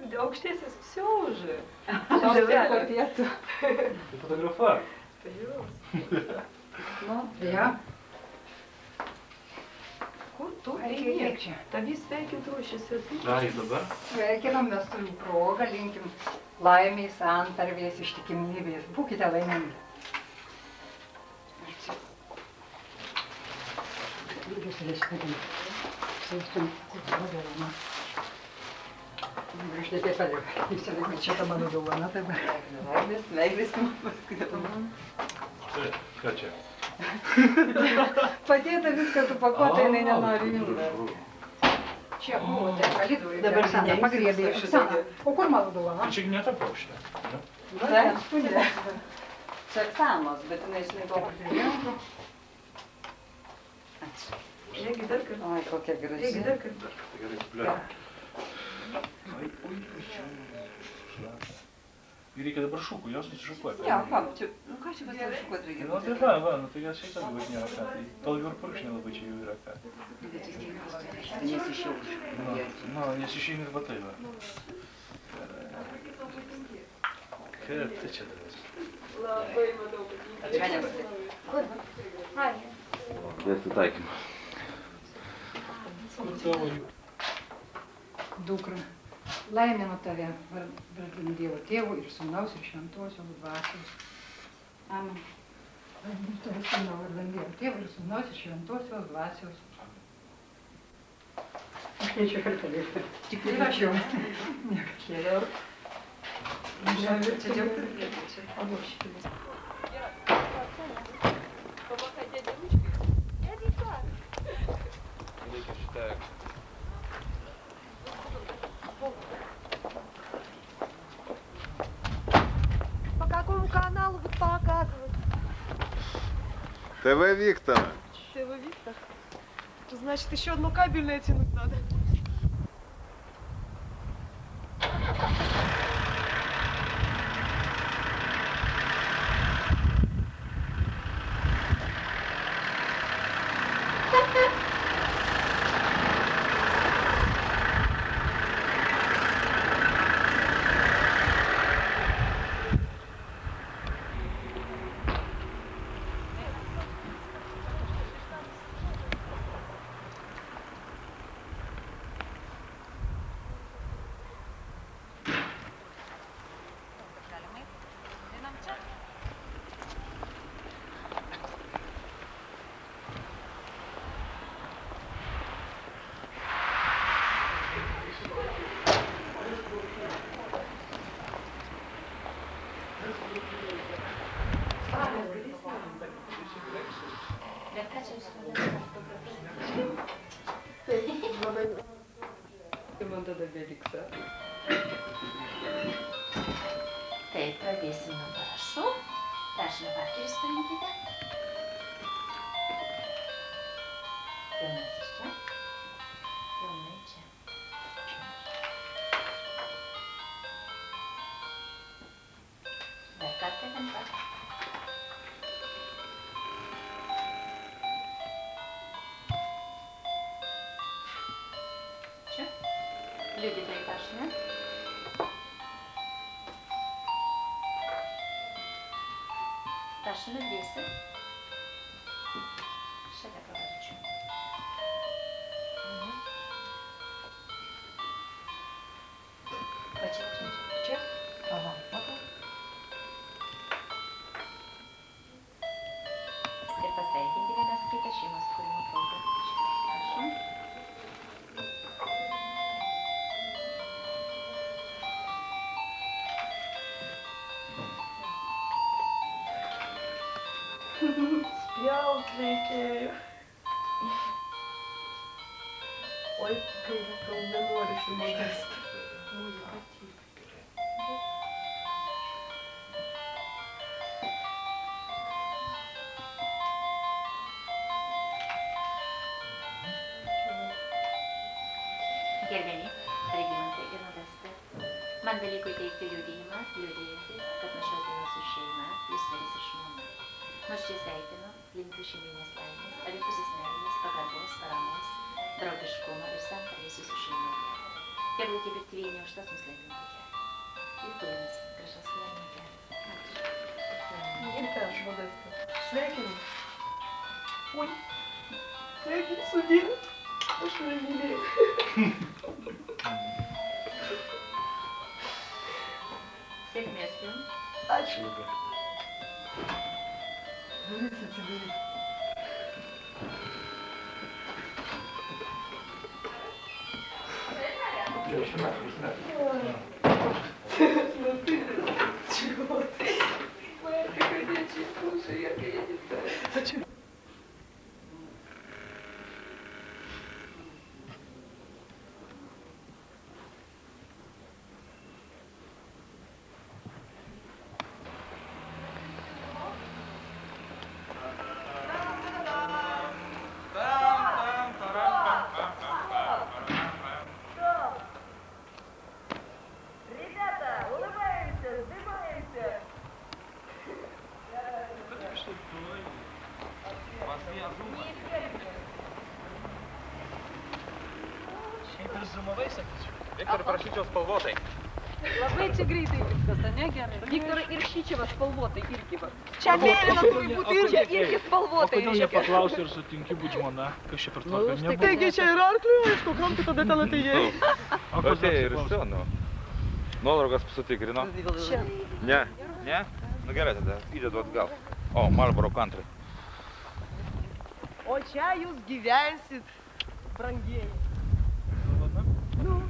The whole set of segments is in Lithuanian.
aukštesnis все уже. Šiandien po pietų. Tai fotografuok. Pažiūrėjau. Nu, ja. Kur tu Eik eini? čia. Tavi sveikint ruošiasi. Ai, dabar? Sveikinam vestuvių progą, linkim laimės, santarvės, ištikimybės. Būkite laimingi. Lygius reiškia. Sėstum, kur dovana. Grįžtai taip pat jau. Įsilaikė čia ta mano dovana, tai va. Meilės, paskui dovana. Ką čia? Padėta viską supakuota, jinai nenori jų. Čia buvo, tai palidų. Dabar Sana pagriebė. Sana, o kur mano dovana? Čia ne ta paukštė. Taip, skundė. Čia Sanos, bet jinai išlaiko. Žiūrėk, dar kartą. Oi, kokia graži. Žiūrėk, dar kartą. Tai gerai, pliuoja. Ir reikia dabar šūkų, jos nusišukuoti. Jo, kam, čia, nu ką čia pasišukuot reikia? Nu tai va, nu tai jos šiek tiek dabar nėra ką. Tai tol jau ir purkšnė labai čia jau yra ką. Nu, nes išeini ir va tai va. Kaip tai čia daras? Labai matau, kad jį. Kur? Ai. Dėsti taikymą. Kur tavo jų? Dukra, laiminu tave, vardinu Dievo Tėvo ir Sūnaus ir Šventosios Dvasios. Amen. Laiminu tave, Sūnau, vardinu Dievo Tėvo ir Sūnaus ir Šventosios Dvasios. Aš nečia kartą dėsiu. Tik įrašiau. Niekas kėliau. Čia džiaugti. O daug šitas. Reikia šitą. По какому каналу будут показывать? ТВ Виктора. ТВ Виктор? Значит, еще одно кабельное тянуть надо. Man tada beliks. Taip, pradėsim nuo parašų. Prašome partnerius parinkite. Pilnas iš čia. Pilnai čia. Dar kartą ten pat. Čia. Liudytojai tašne. Tašne 10. Šalia pavardžių. Va čia, čia, čia. Čia? Aha, aha. Ir pasveikinti vienas kitą šeimos kūrimo proga. Prašom. Спят reikėjo. Oi, gal nenorisi modestų. Nu, ypatingai. Gerbiami, Regimantai ir Modesta, man beliko įteikti liudijimą, liudijantį, kad nuo šios dienos su šeima jūs darys ir žmona. Nuoširdžiai sveikinu, linkiu šeiminės laimės, abipusės meilės, pagarbos, paramos, draugiškumo ir santarvės jūsų šeimoje. Perlutė virtuvėje neužtas mus laimintė. Ir tuomis gražas laimintė. Ir aš, Modesta. Sveikinu. Oi. Sveikinu su Dievu. Aš tave mylėjau. Sėkmės jums. Ačiū. Durys atsidarys. Ну ты чего ты? Моя приходящая, слушай, я не знаю. Viktor, prašyčiau spalvotai. Labai čia greitai viskas, ne gerai? Viktor ir šičia spalvotai irgi va. Čia mėlyna turi būti Čia irgi spalvotai. Kodėl nepaklausi ir sutinki būt žmona, kas čia per tvarka nebuvo? Taigi čia ir arklių, aišku, kam tu tada ten atėjai? O kas Atėjai ir apsiklausė? iš nu. Nuolaugas sutikrino. Čia. Ne? Ne? Nu gerai tada, įdedu atgal. O, Marlboro Country. O čia jūs gyvensit, brangieji. Nu,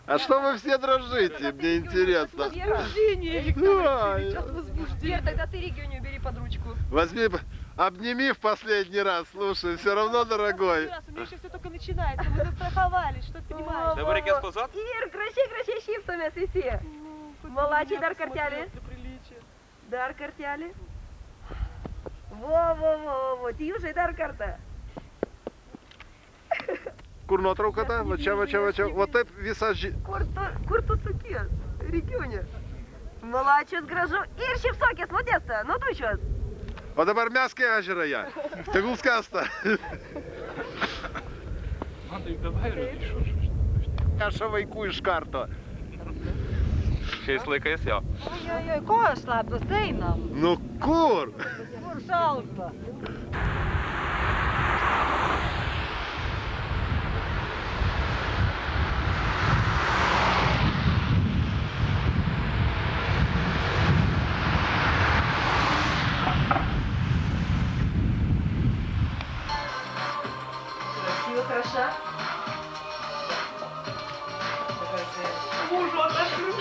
А что вы все дрожите? Мне интересно. Возбуждение, Виктор Алексеевич, от возбуждения. Вер, тогда ты Регионию бери под ручку. Возьми, обними в последний раз. Слушай, все равно дорогой. У меня еще все только начинается, мы застраховались, что ты понимаешь? Dabar reikės pozot? Ир, gražiai šypsomės visi. Malačiai dar kartelį. Dar kartelį. Во, Тиюшай dar kartą. Kur nuotrauka-то? Va čia, va čia, va čia. Вот taip visa Kur tu suki? Регионе. Malačius gražu. Ir šypsokės, Modesta, nudučios. O dabar mesk į ežerą ją. Tegul skęsta. Man tai davai ir iššau. Neša vaikų iš karto. Šiais laikais jo. Oi, ko aš šlapios, einam. Nu kur? Kur šalta? Красиво, хороша. Мужу отошлю.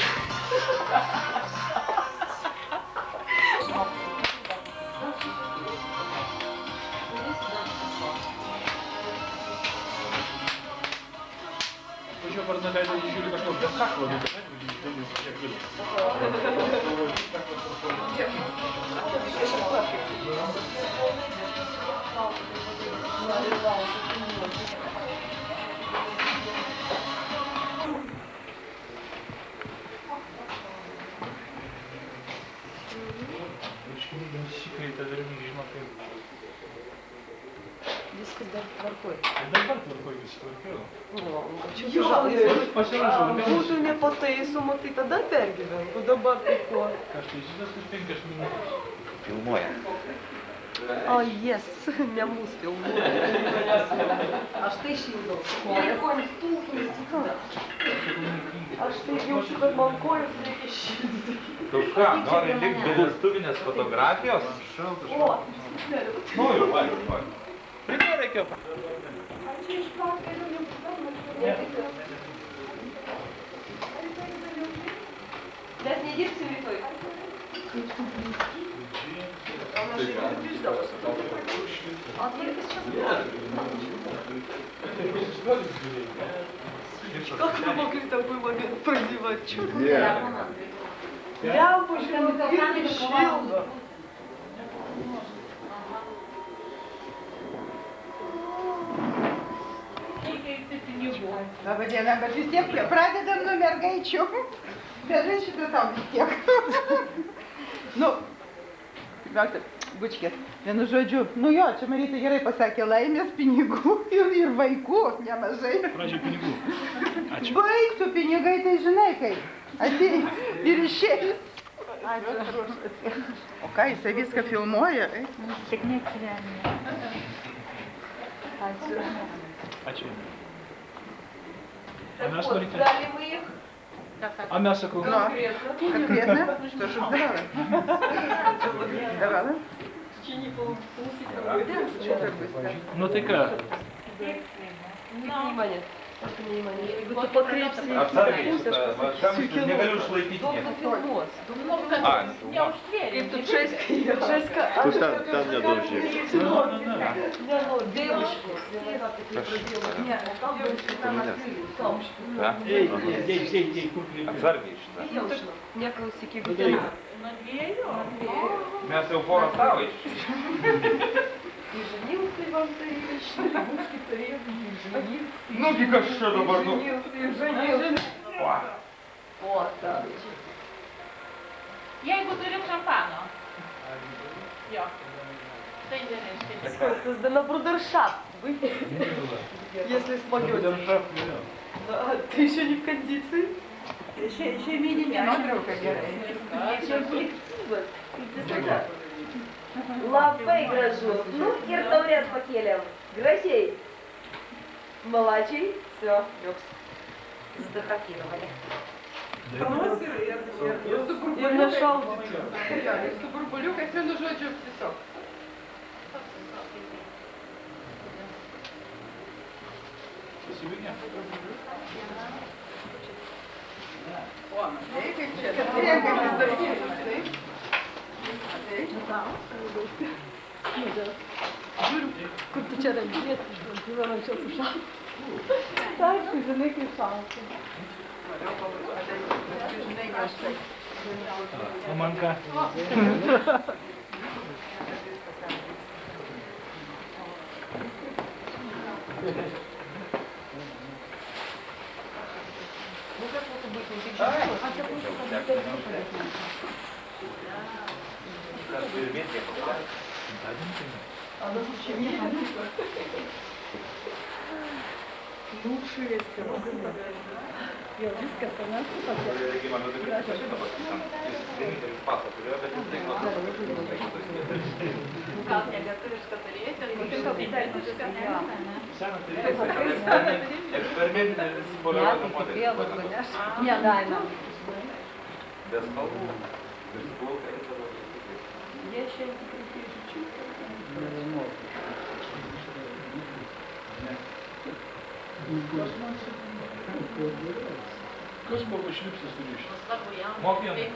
Еще парадокально еще такой без какого не Секрет, это не žino kaip. Viskas dar tvarkoj. Dabar tvarkoj visi tvarkiau. Būtų nepataisoma, tai tada pergyventų, dabar tai ko? Kažkai šitas už 5 minutės. Filmuoja. O, jes, ne mūsų filmuoja. Aš tai šildau. Ir konis tūkų įsikau. Aš tai jaučiu, kad man kojas reikia šildyti. Tu ką, nori likti be vestuvinės fotografijos? O, Nu jau, vai. Prie reikia. Mes nedirbsim rytoj. как вы могли такой момент прозевать? Чёрт. Ні. Лямпочка, не щелка. Laba diena, bet vis tiek pradedam nuo mergaičių. Bet žinai, šitą tau vis tiek. Nu, pirmiausia, Bučkės. Vienu žodžiu, nu jo, čia Marytė gerai pasakė, laimės, pinigų ir vaikų nemažai. Pradžiai pinigų. Ačiū. Baigtų pinigai, tai žinai kaip. Ateis ir išeis. Ačiū. O ką, jisai viską filmuoja? Sėkmė gyvenime. Ačiū. Ačiū. А нас смотрите. Дали мы их. А мясо кругом? Ну, конкретно? Что ж сдавала? Сдавала? Что так быстро? Ну ты как? Внимание. Внимание. Будто покрепче. Не говорю, что лепить нет. И тут 6 Там не должен. девушку. Да? Ей, курки. Някакво си ки Мясо упора ставиш? И женился Иван Царевич, на бабушке царевне, и женился. Ну, дика що до барну. Женился. Вот так. Я й бутилю шампану. Йо. Це інтересно. Сколько на брудершафт выпить, если смогете. Да, ты еще не в кондиции. Еще минимум. Нодровка герой. Еще коллектива. Лапой грожу. Ну, киртовряд по келям. Грозей. Молодчий. Все, люкс. Здохотірували. Я нашел. Субурбулюка, vienu žodžiu, tiesiog. Спасибо. O, matai, kaip čia. Žiūrėk, kaip jis darbysis, taip? Kur tu čia rangėsi, žinau, čia sušalti. Taip, tu žinai, kaip šalti. Norėjau pabučiuoti, bet žinai, ne aš taip. Маманка. Gal negaturiš, kad turėsi, Експериментний зборований модель. Нереально. Без столу, без блока. Я ще чуть-чуть. Kas buvo šlipsas surišęs? слабуя. Мокрый.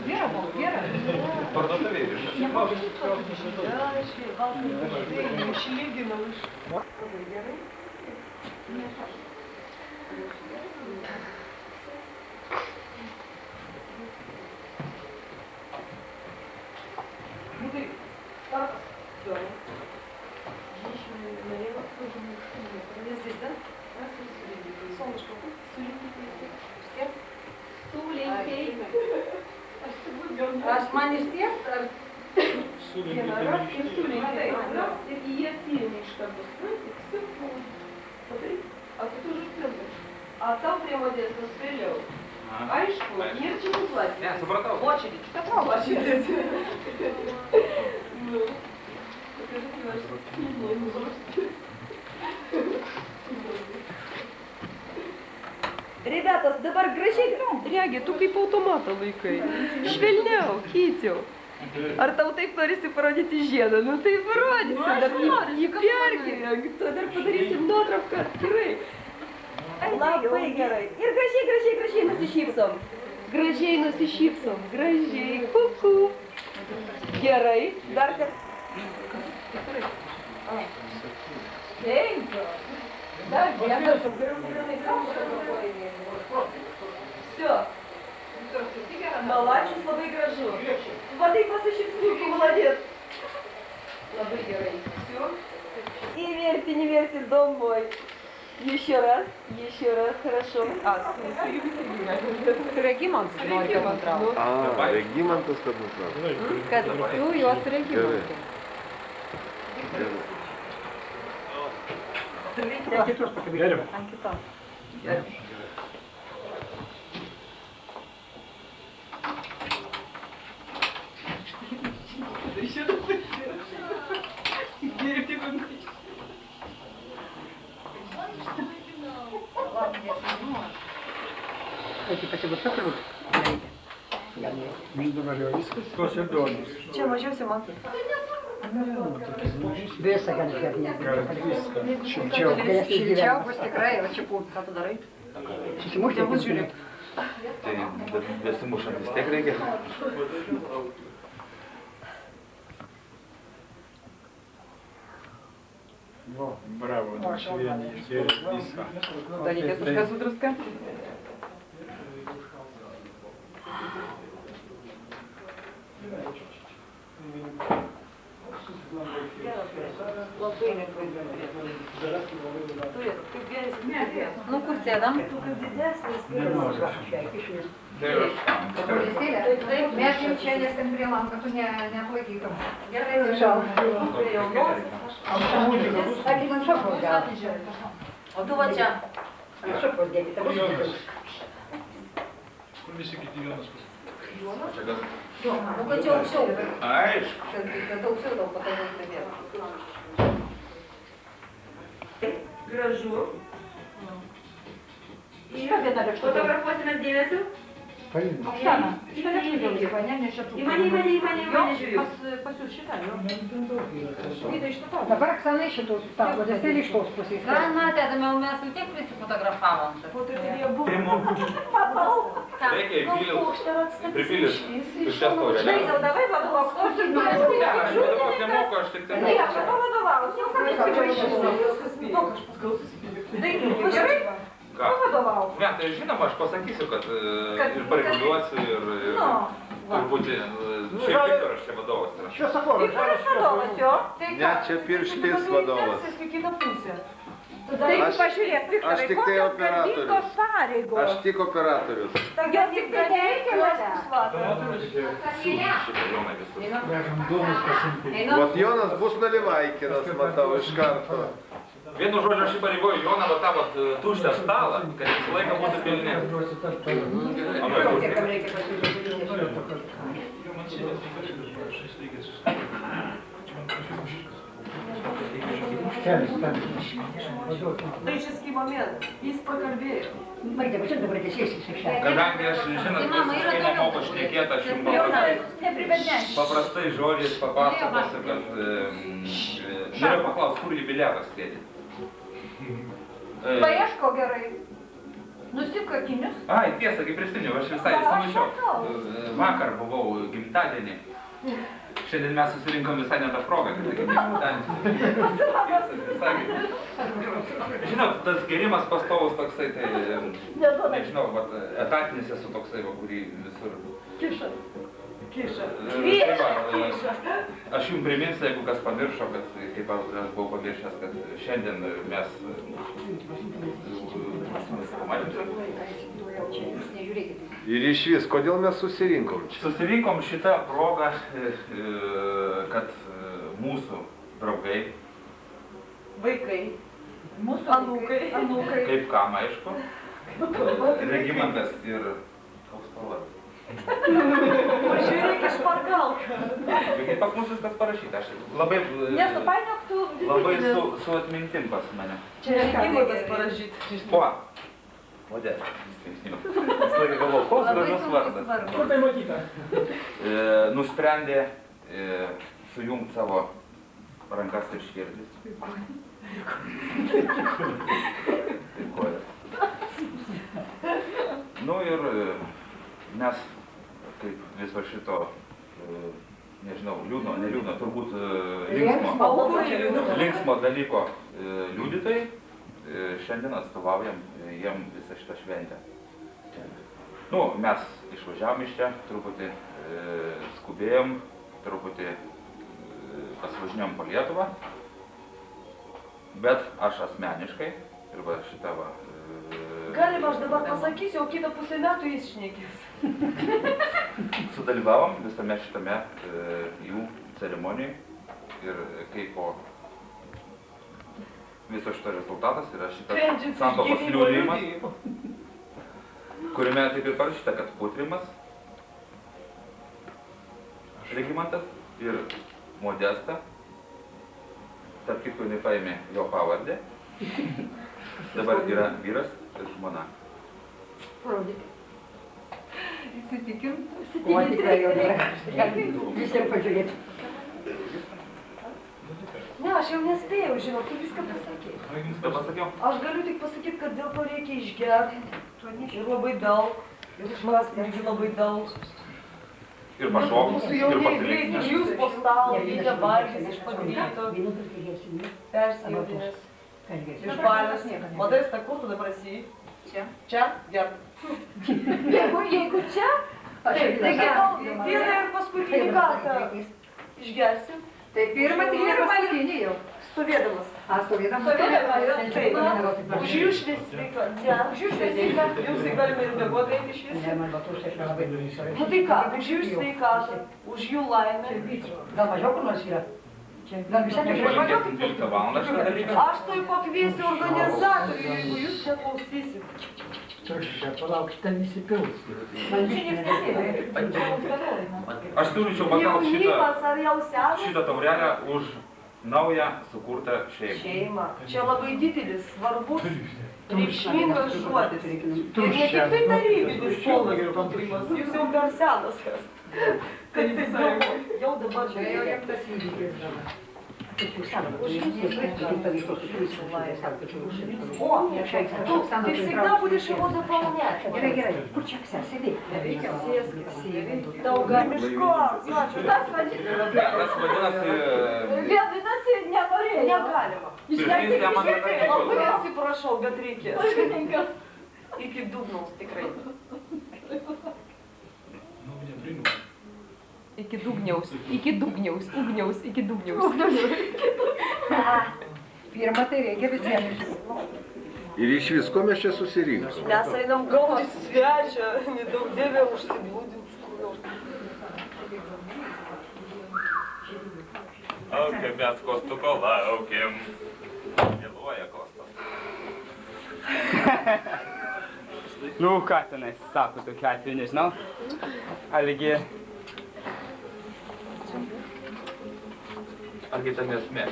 Gera, buvo, gera. Парадоксально. Да, ще валка, шліги на лиш. Смотри, так, да. Женщина налево, тоже мужчина. Я здесь, да? Солнышко, суленький. Аж маниш тест, Суленький раз и помещение. суленький. Раз и я сильничка. Все будет. Смотри, а тут уже в центре. А там прямо детство стрелял. Айшку, нерчину платье. Очередь. Какая очередь? Ну, покажите ваше сильное мужество. Ребята, dabar gražiai regi, tu kaip automatą laikai. Švelniau, kytiau. Ar tau taip norisi parodyti žiedą? Nu tai parodysi, dar nepergyvenk, to dar padarysim nuotrauką atskirai. Labai gerai. Ir gražiai nusišypsom. Gražiai nusišypsom, gražiai, kuku. Gerai, dar kad... Денька. Да, я Все. Молодец, labai gražu. Vadai pasišypsniukai, молодец. Labai gerai. Все. И верьте, не верьте, дом мой. Еще раз, хорошо. А, с юбисой. Regimantas nori, kad nutrauktų. Regimantas, kad nutrauktų. Kad tu juos Regimantai. Geriau. Ant kitos. Tos ir duonis. Čia mažiausiai matai. Visą gali Šilčiau bus tikrai, o čia pūt. Ką tu darai? Susimušti, bus žiūrėk. Tai besimušant vis tiek reikia. Bravo, švieniai, geriau viską. Dar reikės kažką su druska? Labai neklaidžiu. Nu, kur sėdam? Mes jau čia nesam prie lanko, tu neaplaikytum. Gerai, žal. Sakė, man šopos gal. O tu va čia. Šopos dėkite, tavo šopos. Kur visi kiti Jonas pas? Nu, kad čia aukščiau. Aišku. Kad aukščiau daug patogiau stebėti. Gražu. Šitą vietą lėkštą. Fotografuosimės dėmesiu. Oksana, šitą lėkštą daugiau, ne, ne šitų. Į mane žiūriu. Pas jūs šitą, jo. Dabar Oksana iš šitos tavo, nes tai iš tos pusės. Granate, mes vis tiek prisifotografavome. Reikia pripilys iš šias taurelės. Žaidžiau, davai Aš nemoku, aš tik tai Ne, aš pavadovausiu. Gerai? Ką? Ne, tai žinoma, aš pasakysiu, kad ir pareguliuosiu ir turbūt šiaip Viktoras čia vadovas yra. Viktoras vadovas, jo. Ne, čia pirštis vadovas. Taigi pažiūrėk, Aš Viktorai, tik tai kokios operatorius. garbingos pareigos. Aš tik operatorius. Jo tik tai nereikia Šitą Joną visus. Vat Jonas bus Nalivaikinas, matau, iš karto. Vienu žodžiu, aš įpareigoju Joną va tą vat tuštą stalą, kad visą laiką būtų pilni. Исторический момент. Jis pakalbėjo. Kadangi aš, žinot, visiškai nemoku šnekėti, aš jums paprastai žodžiais papasakosiu, kad noriu paklausti, kur jubiliatas sėdi. Paieško gerai. Nusipk akinius. Ai, tiesa, kaip prisiminiau, aš visai sumušiau. Vakar buvau gimtadienį. Šiandien mes susirinkom visai ne tą progą, kad gimtadienį. Žinot, tas gerimas pastovus toksai, tai, nežinau, etatinis esu toksai, kurį visur. Kiša. Aš jums priminsiu, jeigu kas pamiršo, kad, kaip aš buvau pamiršęs, kad šiandien mes Ir iš vis, kodėl mes susirinkom čia? Susirinkom šitą progą, kad mūsų draugai, Vaikai. Mūsų anūkai. kaip kam aišku, Regimantas ir Kauspalas. Pažiūrėk iš pargalką. Kaip pas mus viskas parašyta, aš Nesupainiok tu. labai su atmintim pas mane. Čia Regimantas parašyti. O, dėl. Vis laiką galvoju, koks gražus vardas. Kur tai matyta? Nusprendė sujungti savo rankas ir širdis. Taip kojas. Nu ir mes, kaip viso šito, nežinau, liūdno, neliūdno, turbūt linksmo dalyko liudytojai, šiandien atstovaujam jiem visą šitą šventę. Nu, mes išvažiavom iš čia, truputį skubėjom, truputį pasivažinėjom po Lietuvą, bet aš asmeniškai Ir va šitą va. Galima, aš dabar pasakysiu, o kitą pusę metų jis šnekės. Sudalyvavom visame šitame jų ceremonijai ir kaip po viso šito rezultatas yra šitas santuokos liudijimas, kuriame taip ir parašyta, kad Putrimas, Regimantas ir Modesta, tarp kitko jinai paėmė jo pavardę, dabar yra vyras ir žmona. Įsitikim. O, tikrai jau gerai. Vis tiek pažiūrėti. Ne, aš jau nespėjau, žinau, tu viską pasakei. Viską pasakiau? Aš galiu tik pasakyti, kad dėl to reikia išgerti. Ir labai daug. Ir iš manęs irgi labai daug. Ir pašokti, Mūsų ir jaunieji greit pasilikti. užjūs po stalą, vykę valgys iš pagryto, persijodinės, iš balios. Modesta, kur tu dabar esi? Čia. Čia? Gerb. Jeigu čia, tai gal vieną ir paskutinį kartą išgersim. Tai pirmą, tik ne paskutinį jau. Stovėdamas. A, stovėdamas. Stovėdamas, taip. Už jų šviesvyką. Ne, už jų šviesvyką. Jūs tai galime ir bėgoti eiti šviesvyką. Ne, man batus aš labai darysiu. Nu tai ką, už jų sveikatą, už jų laimę. Gal mažiau kur nors yra? Gal visai Palinkėsim 12 valandą šitą dalyką. Aš tai pakviesiu organizatorių, jeigu jūs neklausysit. Palaukite, visi pils. Aš siūlyčiau pakalt Jaunimas ar jau senas? šitą taurelę už naują sukurtą šeimą. Šeima. Čia labai didelis, svarbus, reikšmingas žodis. Ir ne tik tai tarybinis ponas Putrimas, jūs jau per senas esate. Kad tai jau dabar Čia jau jam tas įvykis dabar. Kaip jūs savo, tu pavyko su О, ты всегда будешь его дополнять. Gerai, gerai. Kur čia Aksia? Sėdėk. Sėsk. Dauga miško. Tas vadinasi. Tas vadinasi... Vadinasi, nenorėjau. Negalima. Pirminis jam man Labai atsiprašau, bet reikės. Iki dugnaus tikrai. Iki dugniaus, ugniaus, iki dugniaus. Pirmą tai reikia visiems. Ir iš visko mes čia susirinkom. Mes einam gaudyt svečią, nedaug dievė užsiglūdint. Laukiam mes Kostuko, laukiam. Vėluoja Kostas. Nu, ką tenais sako tokiu atveju, nežinau. Argi... Argi ten esmė?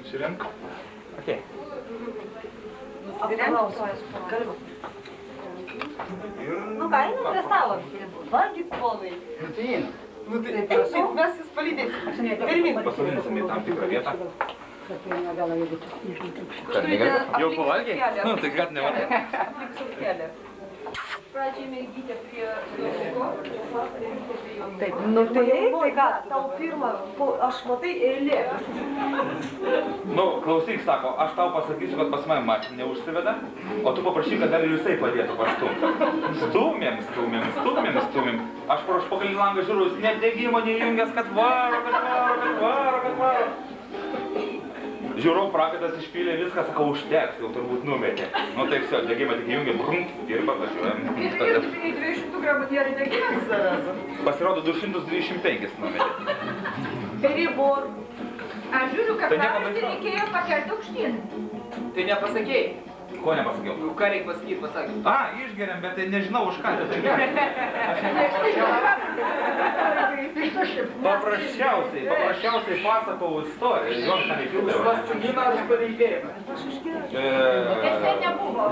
Išrenk. Okei. Aptarausiu. Galima. Ir... Nu ką, einam prie stalo. Valgyt ponai. Nu tai einu. Nu tai eikit, mes jūs palydėsim. Pirmin. Pasodinsim į tam tikrą vietą. Jau pavalgei? Nu, tai kad nevalgai. Aplink sukėlę. Pradžiai mergytė prie Jonuko. Taip, nu tai ką, tau pirmą, aš matai eilė. Nu, klausyk, sako, aš tau pasakysiu, kad pas mane mašina neužsiveda, o tu paprašyk, kad dar ir jisai padėtų pastumti. Stumėm. Aš pro užpakalį langą žiūrus, net degimo neįjungęs, kad varo. Žiūrau, prakaitas išpylė viską, sakau, užteks, jau turbūt numetė. Nu taip, все, degimą tik įjungė, brunk, dirba, važiuojam. Ir 200 gramų dėra degimas zarazą. Pasirodo, 225 numetė. Peribor. Aš žiūriu, kad Tai nieko pavyzdį reikėjo pakelti aukštyn. Tai nepasakėjai. Ko nepasakiau? Nu, ką reikia pasakyti, pasakyti. A, išgeriam, bet tai nežinau už ką tai Paprasčiausiai pasakau istoriją. Žinot, ką reikėjo. Pastuminą ar pareigėjimą? Tiesa nebuvo.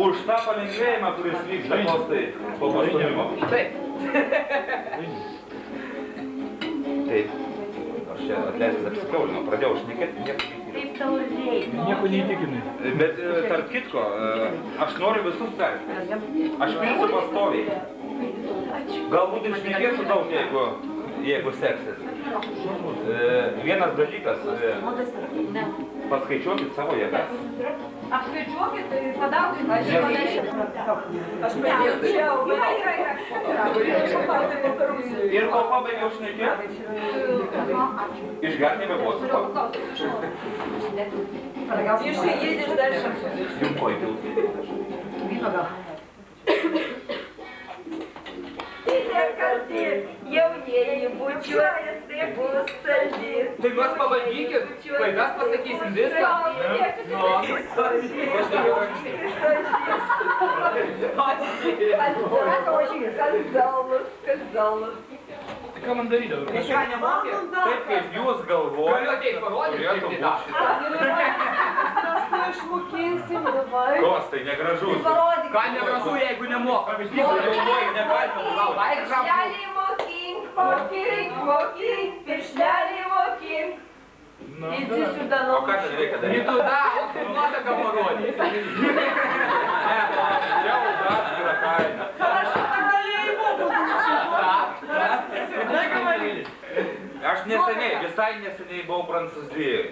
Už tą palengvėjimą, kuris vyksta postai po pastumimo. Taip. Taip. Aš čia atleiskis apsikaulinau, pradėjau šnekėti, Taip tau reikia. Nieko neįtikinai. Bet tarp kitko, aš noriu visus perspėti. Aš pilsiu pastoviai. Galbūt ir šnekėsiu daug, jeigu seksis. vienas dalykas, paskaičiuokit savo jėgas. Apskaičiuokit, tai padaukit. Aš Ir kol pabaigiau šnekėti, išgerti nebebuvo su to. Тише едешь дальше. Jums ko įpilti? Jaunieji bučiuojasi, bus saldi. Tai mes pabandykit, klaidas pasakysim viską. Казалось. Tai ką man daryti dabar? Ką nemokė? Taip kaip jūs galvojate, Galiu ateit parodyti, turėtų kaip tai būti šitą. Išmokinsim, davai. Kostai, negražus. Ką negražu, jeigu nemoka? Jūs galvojate, negalima užaugti. Piršlelį mokink, mokink, piršlelį mokink. Įdzi sуда O ką ten reikia daryti? Rytų daug, nuotaką parodyti. Čia už atskirą kainą. Aš neseniai, visai neseniai buvau Prancūzijoje.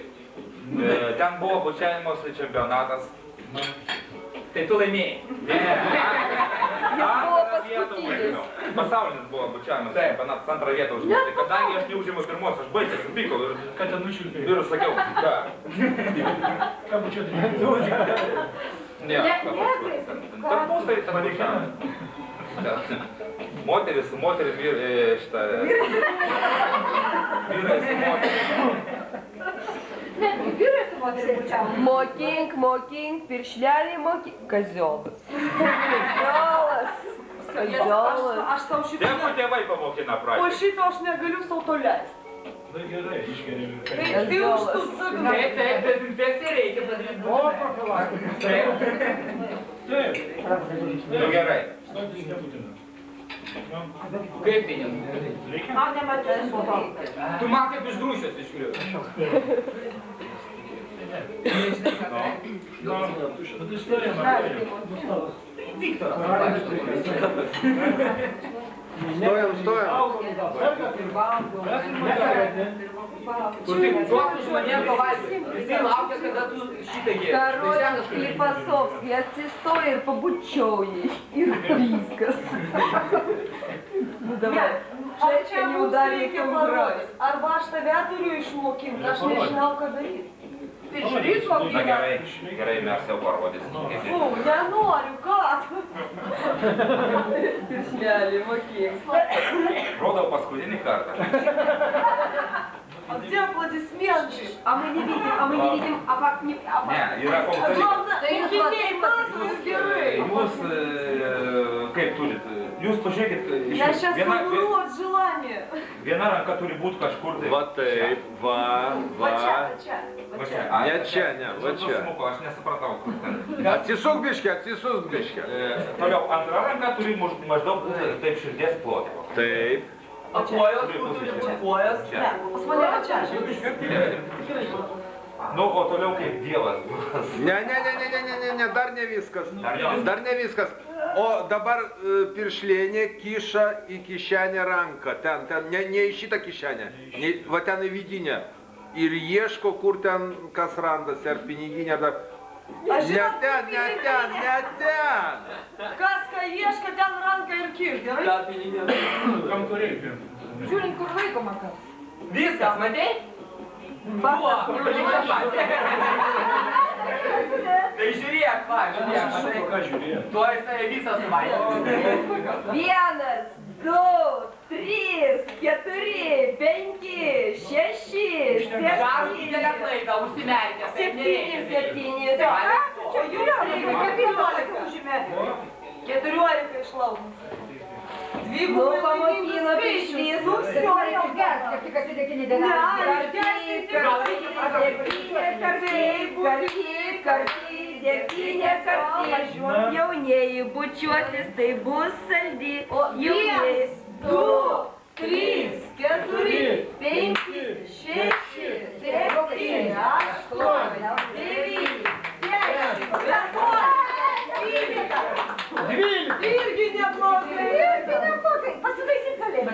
Ten buvo bučiavimosi čempionatas. Tai tu laimėjai. Ne. buvo Antrą vietą užėmiau. Pasaulinis buvo bučiavimas čempionatas, antrą vietą užėmiau. Tai kadangi aš neužėmiau pirmos, aš baisiai supykau Ką ten nušvilpėjai? ir sakiau, ką. Ką bučiuoti? Ne, tarpusai ten bučiavimas. Moteris su moteris, vyrai su moteris. Mokink, piršlelį mokink. Kaziolas. Kaziolas. Aš savo šitą... Tėvų tėvai pamokina Po pradžią. šito aš negaliu savo to leisti. Na gerai, išgeriame. Tai už tų sagnų. Taip, dezinfekciją reikia padaryti. O, profilaktika. Taip. Nu gerai. Stotis nebūtina. Kaip tai ne? Reikia? Man nematys po to. Tu man kaip iš grūšės iškliuvi. Nu, bet istorija man. Viktoras. Стоим, стоим. Klausyk, duok tu žmonėm pavalgyti. Visi laukia, kada tu šitą gėri. Короче, Склифосовский, отстой и побучил ей. И вискас. Ну давай. Женщина не ударит, он брать. Arba aš tave turiu išmokinti, aš nežinau, ką daryti. Tai žiūrėk, Na mokina. gerai, mes jau parodysim. Fu, nenoriu, ką? Персняли, мокин. Rodau paskutinį kartą. А где аплодисменты? А мы не видим, а как не... Ne, yra koks dalykas. Главное, mokiniai matos gerai. Jūs kaip turit? Jūs pažiūrėkit, Я сейчас умру от желания. viena ranka turi būti kažkur tai. Вот taip, va, Va čia, va. va čia. Va čia. Ne čia, ne, va čia. Smuko, aš nesupratau, kur ten. Atsisuk biškė. Toliau, antra ranka turi maždaug taip širdies plotį. Taip. O kojos kur turi būti? Kojos? Čia. Pas mane va čia. Nu, o toliau kaip Dievas duos. Ne, dar ne viskas. Dar ne viskas. O dabar piršlėnė kiša į kišenę ranką. Ten, ne į šitą kišenę, va ten į vidinę. Ir ieško, kur ten kas randasi, ar piniginė, ar dar... Ne ten. Kas ką ieško, ten ranką ir kiš, gerai? Kam ko reikia? Žiūrint, kur laikoma kas. Viskas, matei? Buvo, tai žiūrėk, va, žiūrėk. Ką žiūrėt? Tuoj jisai visą suvalgė. Vienas, du, trys, keturi, penki, šeši, Darom didelę septyni. klaidą, užsimerkė. Septyni. Čia Julio, reikia 14 užėmė. 14 išlaukų. Dvigubai Pamokino piršlys. Nu, все, jau gerai. Kaip tik atsideginį Ne, dieną. Jaunieji bučiuosis, tai bus saldi. Vienas, du, trys, keturi, penki, šeši, septyni, aštuoni, devyni, 10, 11, 12. Irgi neblogai. Pasitaisyk kalėdį.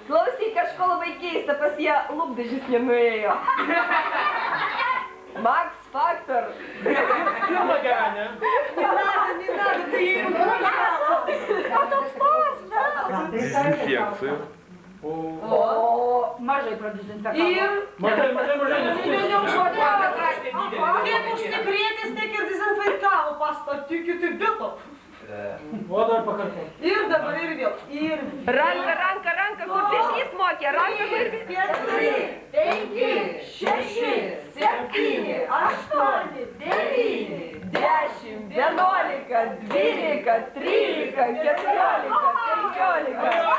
Klausyk, kažko labai keista, pas ją lūpdažis nenuėjo. Max Factor. Pirma gera, ne? Не надо, ты ей угрожала. Потом страшно. Дезинфекцию. O, Mažai pradėzinfekavo. Ir Mažai, kaip užsikrėtęs, tiek ir dezinfekavo pastatykį, tai bito. O dar pakartot. Ir dabar ir vėl. Ir ranka, kur piešlys mokė, ranka, kur... 4, 5, 6, 7, 8, 9, 10, 11, 12, 13, 14, 15.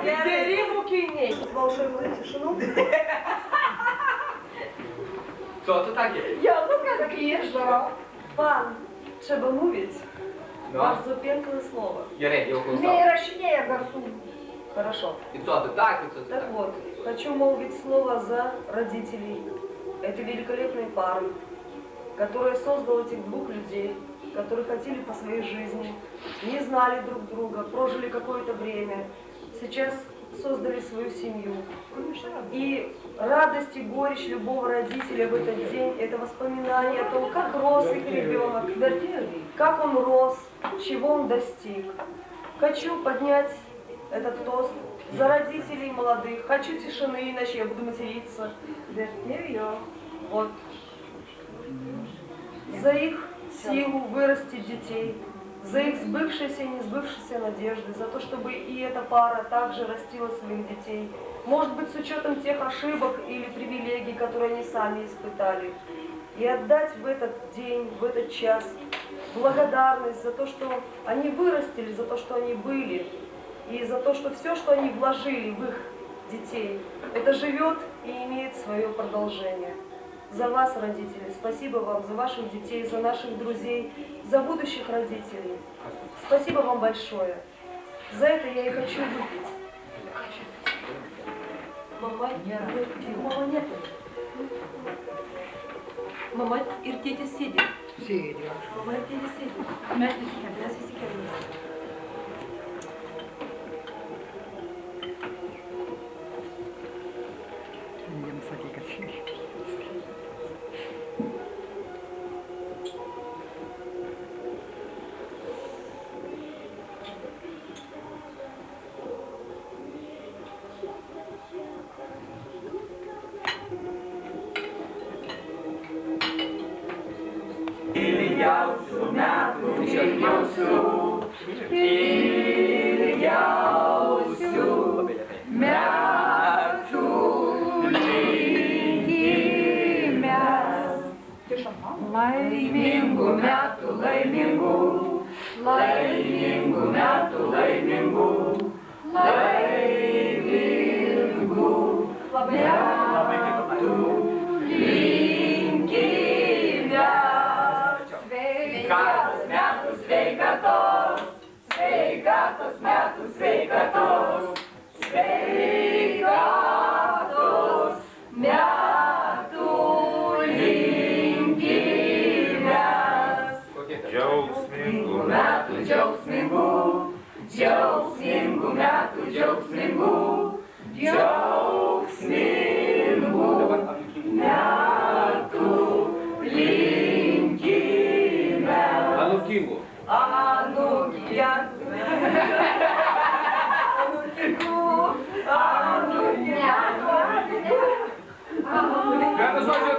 Geri mokiniai. Волшебную тишину. Co to takie? Jabłka zajeżdża. Pan, trzeba mówić. Bardzo piękne słowa. Gerai, jau klausau. Neįrašinėja garsų. Хорошо. И co to tak, и co to Так tak? вот, хочу молвить слово за родителей этой великолепной пары, которая создала этих двух людей, которые хотели по своей жизни, не знали друг друга, прожили какое-то время, сейчас создали свою семью. И радость и горечь любого родителя в этот день – это воспоминание о том, как рос их ребенок, как он рос, чего он достиг. Хочу поднять этот тост за родителей молодых. Хочу тишины, иначе я буду материться. Вот. За их силу вырастить детей, за их сбывшиеся и не сбывшиеся надежды, за то, чтобы и эта пара также растила своих детей. Может быть, с учетом тех ошибок или привилегий, которые они сами испытали. И отдать в этот день, в этот час благодарность за то, что они вырастили, за то, что они были, и за то, что все, что они вложили в их детей, это живет и имеет свое продолжение. За вас, родители, спасибо вам, за ваших детей, за наших друзей, за будущих родителей. Спасибо вам большое. За это я и хочу выпить. Мама, мама нет. Mama ir tėtis sėdi. Sėdi. Mama ir tėtis sėdi. Mes visi keliame. Mes visi keliamės. Jiems sakė, kad šeši. Laimingų metų, laimingų, laimingų metų, laimingų, laimingų metų linkime. Sveikatos metų, sveikatos, sveikatos metų, sveikatos, sveikatos metų linkime. Džiaugsmingų Metų džiaugsmingų, džiaugsmingų metų džiaugsmingų, džiaugsmingų metų linkime. Anūkingų. Vienu žodžiu.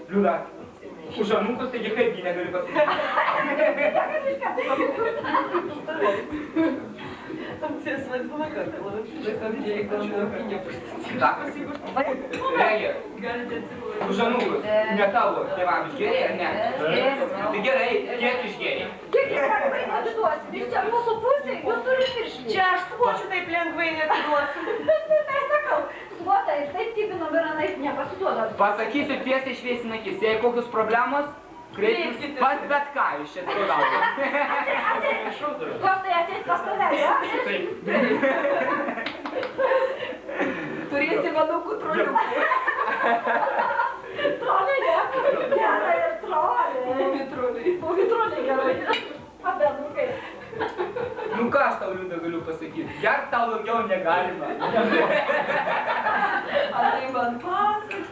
Liūda, už anūkus taigi kaip jį negaliu pasakyti. Там тебе свадьба накакала. На самом деле, главное, меня пустить. Так. Спасибо. Regi, žanukus, ne tavo tėvams geriai ar ne? Tai gerai, kiek išgeriai? Kiek jie lengvai atiduosi? Jūs čia mūsų pusė, jūs turite piršlį. Čia aš svočiu taip lengvai neatiduosiu. Tai sakau, svota ir taip tipino vyranai nepasiduoda. Pasakysiu tiesiai šviesiai nakis, jei kokius problemos, kreipkis pas bet ką iš čia atstovauti. Kostai ateis pas tavęs. Turėsi manukų troliukų. Troliai, ne? Gerai ir troliai. Povitroliai. Povitroliai gerai. Pabenukai. Nu ką aš tau, Liuda, galiu pasakyti? Gerk tau daugiau negalima. A tai man pasakus.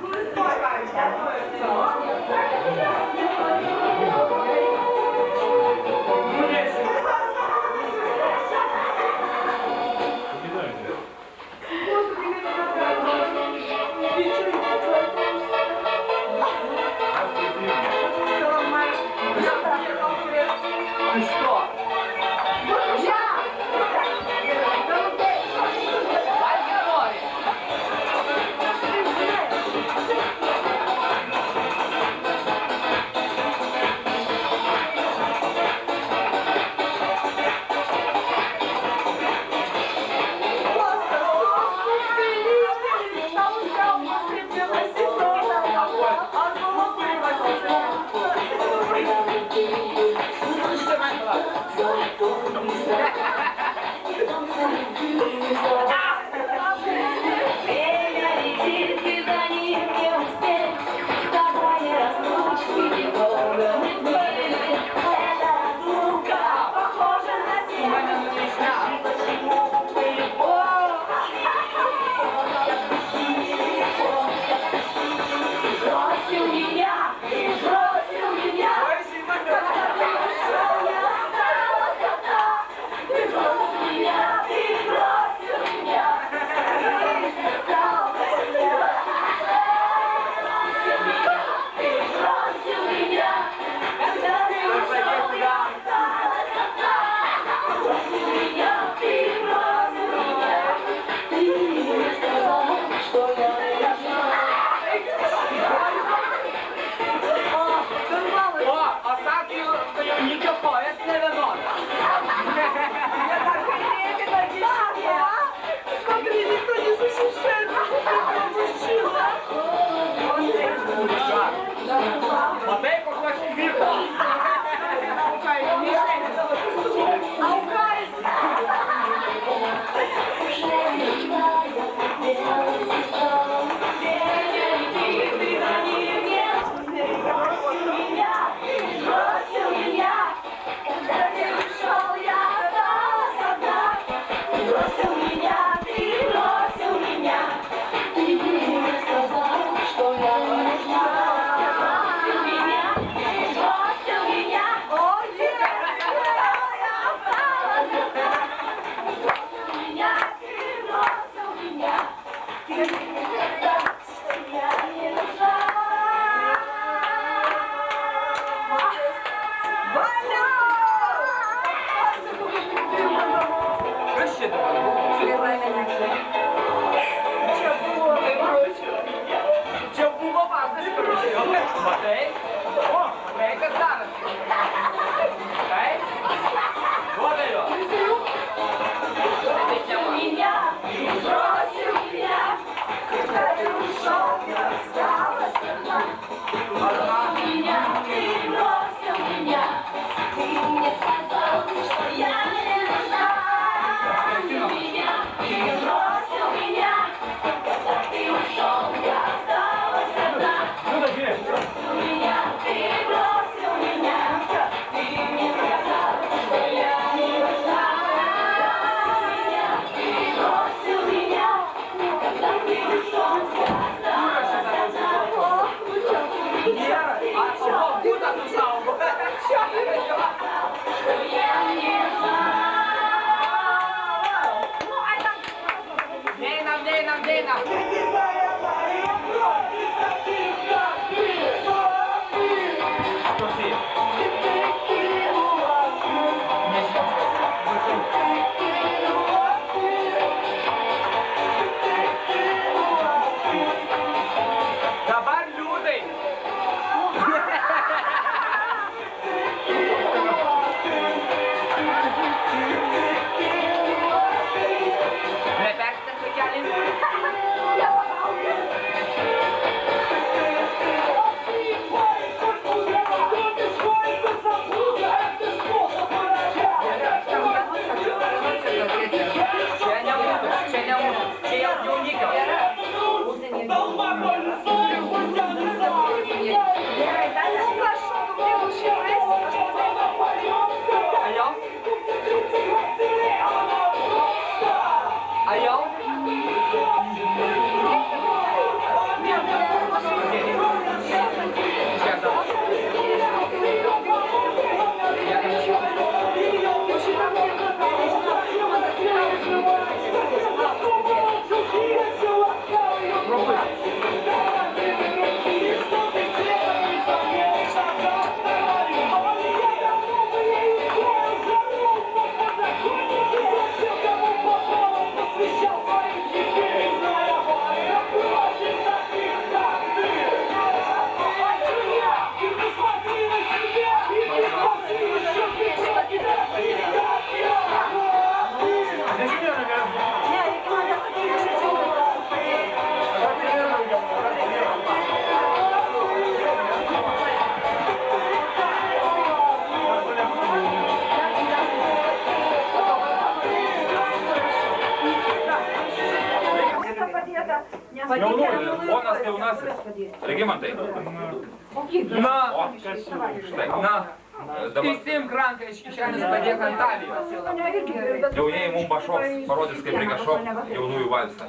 Nežinau. это... Ponas jaunasis. Regimantai. Na, O, štai, na. Dabar išsiimk ranką iš kišenės, padėk ant talijos. jaunieji mums pašoks, parodys, kaip reikia šokti jaunųjų valsą.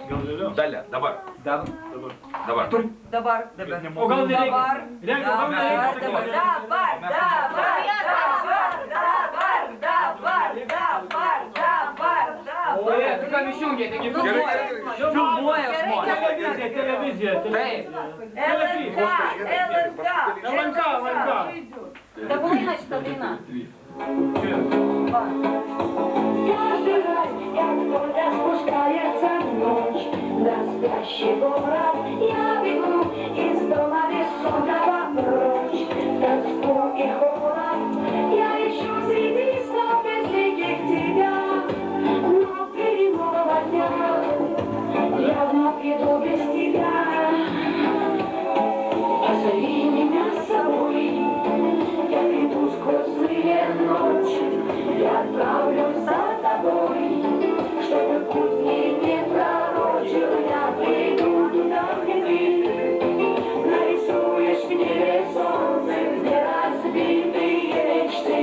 Dalia, dabar. Dabar. Dabar. O gal nereikia? O, tu kam išjungė, taigi filmuoja žmonės. Televizija. Taip. LNK. Да была шта длина. Каждый раз, как только спускается ночь, до спящего врат я бегу из дома бессонного прочь. Тоску и холод я ищу среди снов безликих тебя, но переменного дня я вновь иду без тебя. Позови меня с собой. Я приду сквозь злые ночи, я отправлюсь за тобой, чтобы путь не пророчил, я приду туда, где ты нарисуешь в небе солнце, где разбитые мечты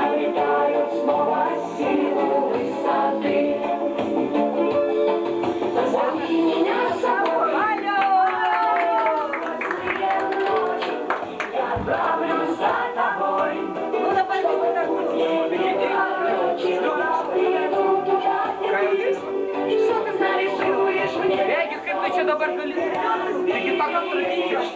обретают снова силу высоты. Позови меня с собой, отправлюсь за тобой. Ну, давай, нарисуешь мне. Regis, kaip tu čia dabar gali? Taigi tokios tradicijos.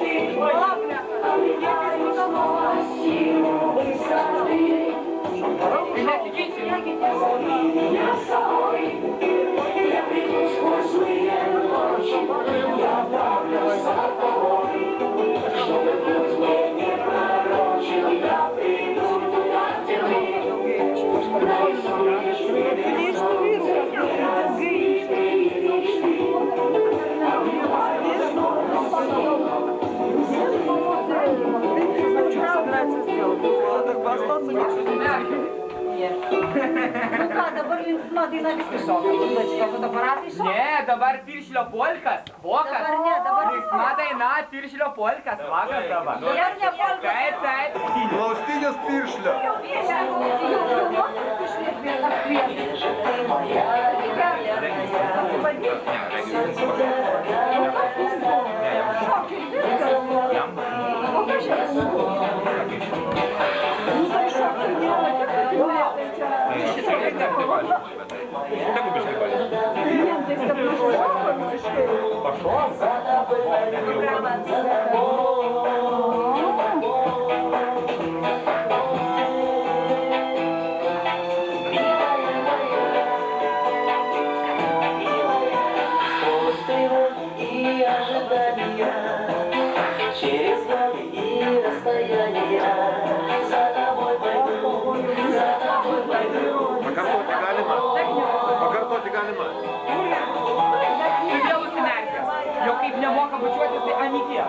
Tai nesiginčia. Меня с собой. Я приду сквозь злые ночи. Я отправлюсь за тобой. Чтобы путь мне не пророчил, я приду туда, где ты нарисуешь мне солнце, разбитые мечты, обнимаю снова силу. Ne, dabar piršlio polkas. Vokas. Linksma daina, piršlio polkas. Vakas dabar. Taip, taip. Glaustinės piršlio. Как вы пришли, Пошел? И ожидания, через годы и расстояния, за тобой пойду, за тобой пойду. Pakartoti galima. Tu vėl užsimerkęs. Jau kaip nemoka bučiuotis, tai anikie.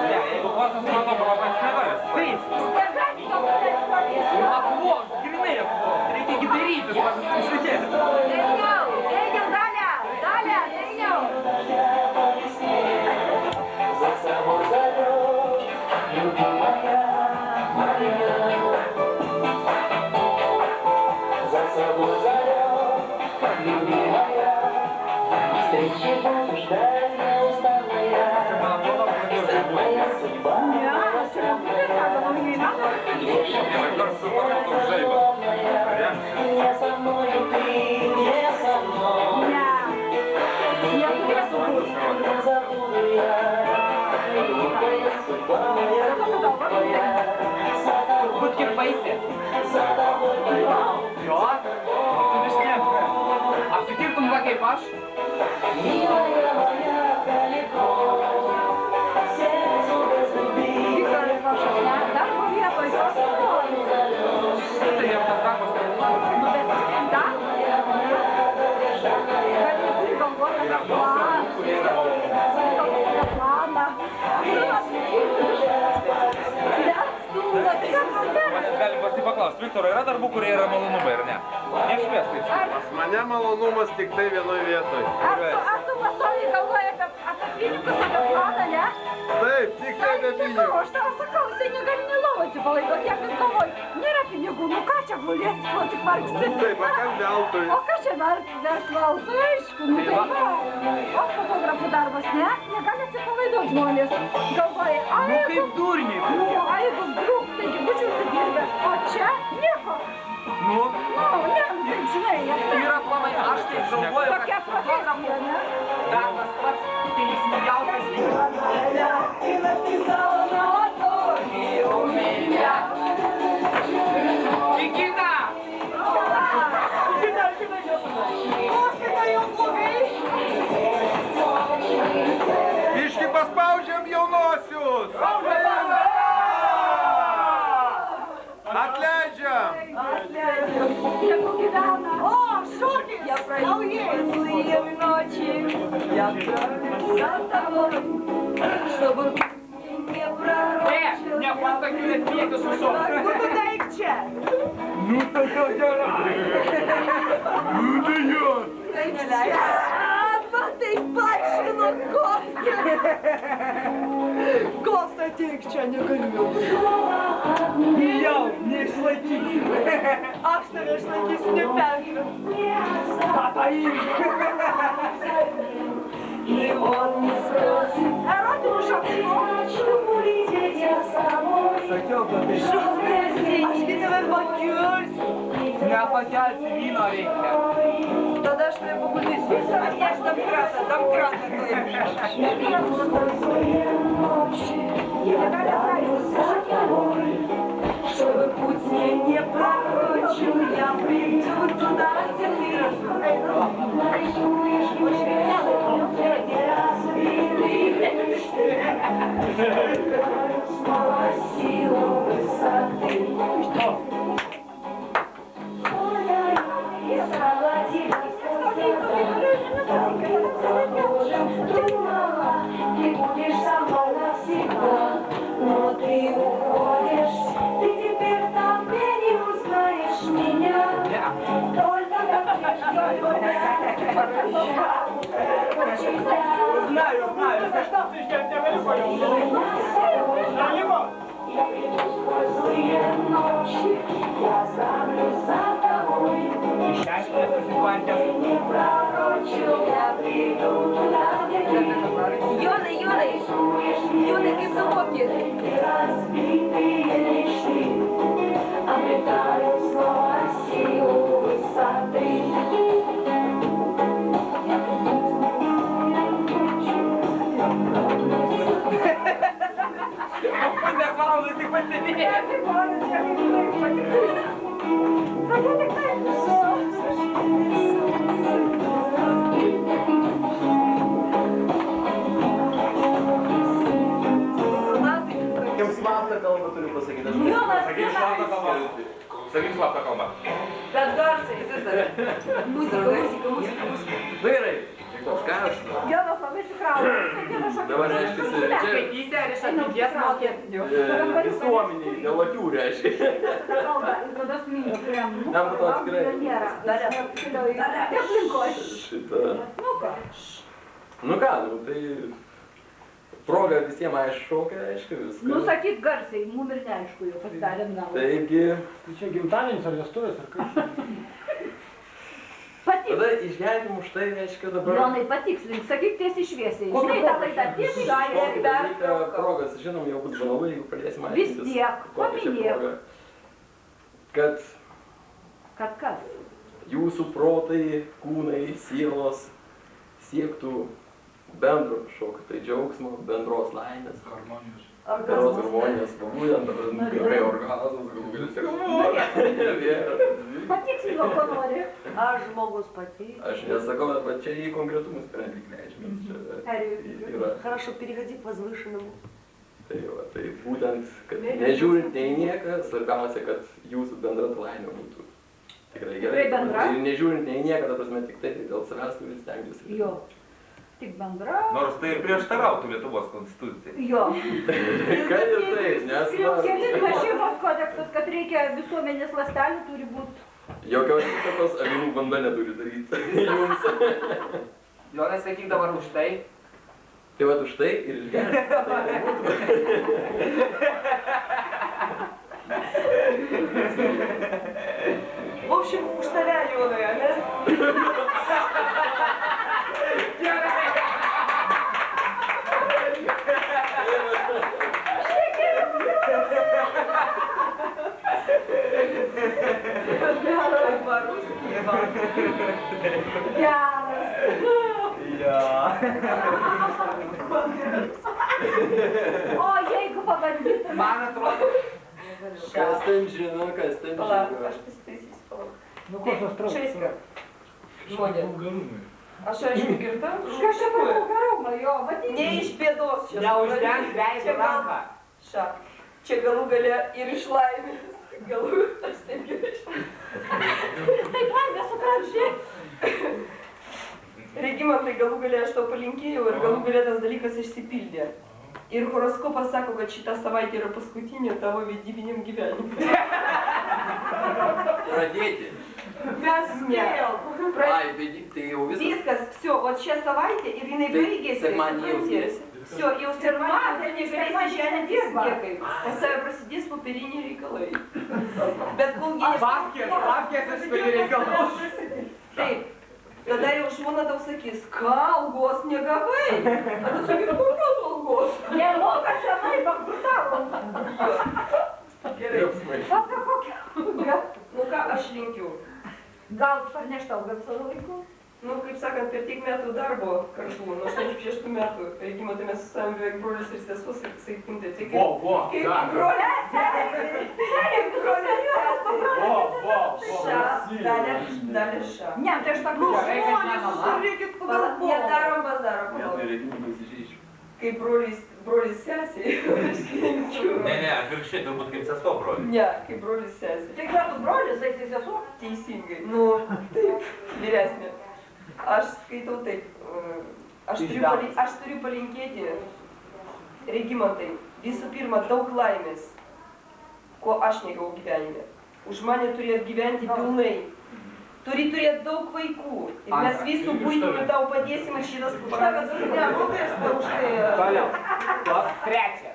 Ne, jeigu kosas mano probas nevaras. Taip. Apvos, grinai apvos. Reikia gi darytis, pasižiūrėti. За собой зовет любимая Мария. За собой зовет любимая. Встречи буду ждать неустанная. Моя судьба, моя странная. Лишь не со мной ты, не со мной. Не забуду я. Глупая судьба моя, глупая. Будки в поясе. За тобой пойду. Jo, tu vis tiek. Apsitirtum va kaip aš. Милая моя, далеко. Сердцу без любви. За собой зовешь. Tai jau tas darbas. Моя долгожданная. Galim pasipaklausti, Viktorai, yra darbų, kurie yra malonumai, ar ne? Nešmės tai čia. Pas mane malonumas tik tai vienoje vietoje. Ar tu pastoviai galvoji apie pinigus, apie planą, ne? Taip, tik tai apie pinigus. Aš tau sakau, jisai negali nei lovą atsipalaiduoti, tiek vis galvoji, nėra pinigų, nu ką čia gulėsi, ko tik vargsi. Taip, o kas veltui? O ką čia veltui, aišku, nu tai va. O fotografų darbas, ne? Negali atsipalaiduoti žmonės. Galvoji, Nu kaip durniai. jeigu grūk, taigi būčiau sudirbęs, o čia nieko. Nu, Ne, taip žinai, yra planai, aš taip galvoju, kad tokia profesija, ne? darbas pats teisingiausias gyvenimas. Nikita! Biški paspaudžiam jaunosius. Atleidžiam. Tegu gyvena. O, šokis! Я проеду злые ночи, я за тобой, чтобы не пророчил. Не просто кидать пьету с усом. Ну туда и к чаю. Ну тогда я... Ну да я. Matai, pačino Kostą. Kostą teikčia negaliu. Jau, neišlaikysiu. Aš tave išlaikysiu neperžiūrėjau. И он не спросит, Erotinių šokimų. улететь я самой. Sakiau, kad tai Aš gi tave pakelsiu. nepakelsi vyno reikia. Tada aš tave pabudysiu. Aš domkratą Я отправлюсь за тобой, чтобы путь мне не пророчил, я приду туда, где ты рисуешь мне разбитые мечты. Снова силу высоты. Я проводилась ты будешь со мной навсегда, но ты уходишь, ты теперь там, где не узнаешь меня, только как Знаю, за что ты сейчас не выходишь? я приду сквозь злые ночи, я замлюсь за тобой. Счастье засыпать. Не пророчил, я приду туда, где ты Юный, kaip замокис. разбитые мечты обретают снова силу высоты. Пусть назвал, ты посидишь. Slaptą kalbą turiu pasakyti. Sakyk slaptą kalbą. Sakyk slaptą kalbą. Bet garsiai vis dar. Muzika. Vyrai, ką aš? Jonas labai sukrauja. Dabar reiškiasi, čia Skaitysite ar iš atminties mokėt? visuomeniai, dėl akių reiškia. Tam būtų atskirai. Šitą. Nu ką, tai proga visiems aiškokia, aišku, viskas. Nu sakyk garsiai, mum ir neaišku, jau pasidarėm galą. Taigi, Tai čia gimtadienis ar vestuvės ar kas? Patiks. tada išgelbim už tai, reiškia, dabar... Jonai, patikslink, sakyk tiesiai šviesiai. Žinai tą laidą tiesiai šviesiai. Progas, žinom, jau bus banalu, jeigu pradėsim Vis aiškintis. tiek, kokia čia paminėk. proga. Kad Kad kas? jūsų protai, kūnai, sielos siektų bendro kažkokio tai džiaugsmo, bendros laimės. Harmonijos. Bendros harmonijos, būtent, tikrai orgazmas, galų galis ir Patikslink, ko nori. Aš žmogus pati. Aš nesakau, bet čia į konkretumus sprendį leidžiame. Yra. Хорошо, переходи к возвышенному. Tai va, tai būtent, kad nežiūrint nei nieką, svarbiausia, kad jūsų bendra laimė būtų tikrai gerai. Tikrai bendra? Ir nežiūrint nei nieką, ta prasme, tik tai dėl savęs turit stengtis. Jo. Tik bendra. Nors tai ir prieštarautų Lietuvos konstitucijai. Jo. Kad ir taip, nes... Kelintas šeimos kodeksas, kad reikia visuomenės ląstelių turi būti Jokios įtakos avinų banda neturi daryti jums. Jonai, sakyk dabar už tai. Tai vat už tai ir išgerti. В общем, уж Леная, да? O, jeigu pabandytum. Man atrodo. Kas ten žino, kas ten žino. Aš pasitaisysiu, palauk. Nu, ko tos traukos? 6 kart. Žmonės. Aš aišku girta. Kažkaip vulgarumą, jo, vadinasi. Ne iš bėdos čia. Neuždenk veido ranką. Ša. Čia galų gale ir iš laimės. Galų, aš taip gerai žinau. Taip, man nesupranti. Regimantai, galų gale aš tau palinkėjau ir galų gale tas dalykas išsipildė. Ir horoskopas sako, kad šitą savaitę yra paskutinė tavo vedybiniam gyvenimui. Pradėti. Mes spėjom. Ai, tai jau viskas. Viskas, все, вот šią savaitę ir jinai baigėsi. Sekmadienį jau skiriasi. Все, jau sekmadienį negalėsi šiandien dirbti niekaip. Pas save prasidės popieriniai reikalai. Bet kol jie... Babkės aš turiu reikalų. Taip. Tada jau žmona tau sakys, ką algos negavai? A tu sakys, kokios algos? Nemoka senai bankrutavo. Gerai. Apie kokią? Nu ką aš linkiu? Gal parnešt algą visą laiką? Nu, kaip sakant, per tiek metų darbo kartu, nuo 86 metų, Regimantai mes sustavim beveik brolis ir sesuos, ir jisai pintė. Tai kaip brolis dalė ša. Ne, tai aš tą klausiu. Nedarom bazaro. Kaip brolis sesė. Ne, atvirkščiai, turbūt kaip sesuo brolis. Ne, kaip brolis sesė. Tai ką tu brolis, tai sesuo? Teisingai. Nu, taip, vyresnė. Aš skaitau taip, aš turiu palinkėti, Regimantai, visų pirma, daug laimės, ko aš negavau gyvenime. Už mane turėt gyventi pilnai. Turi turėti daug vaikų. Ir mes visų buitinių tau padėsim ir šitas puštakas nerūpės už tai. Toliau. Trečia.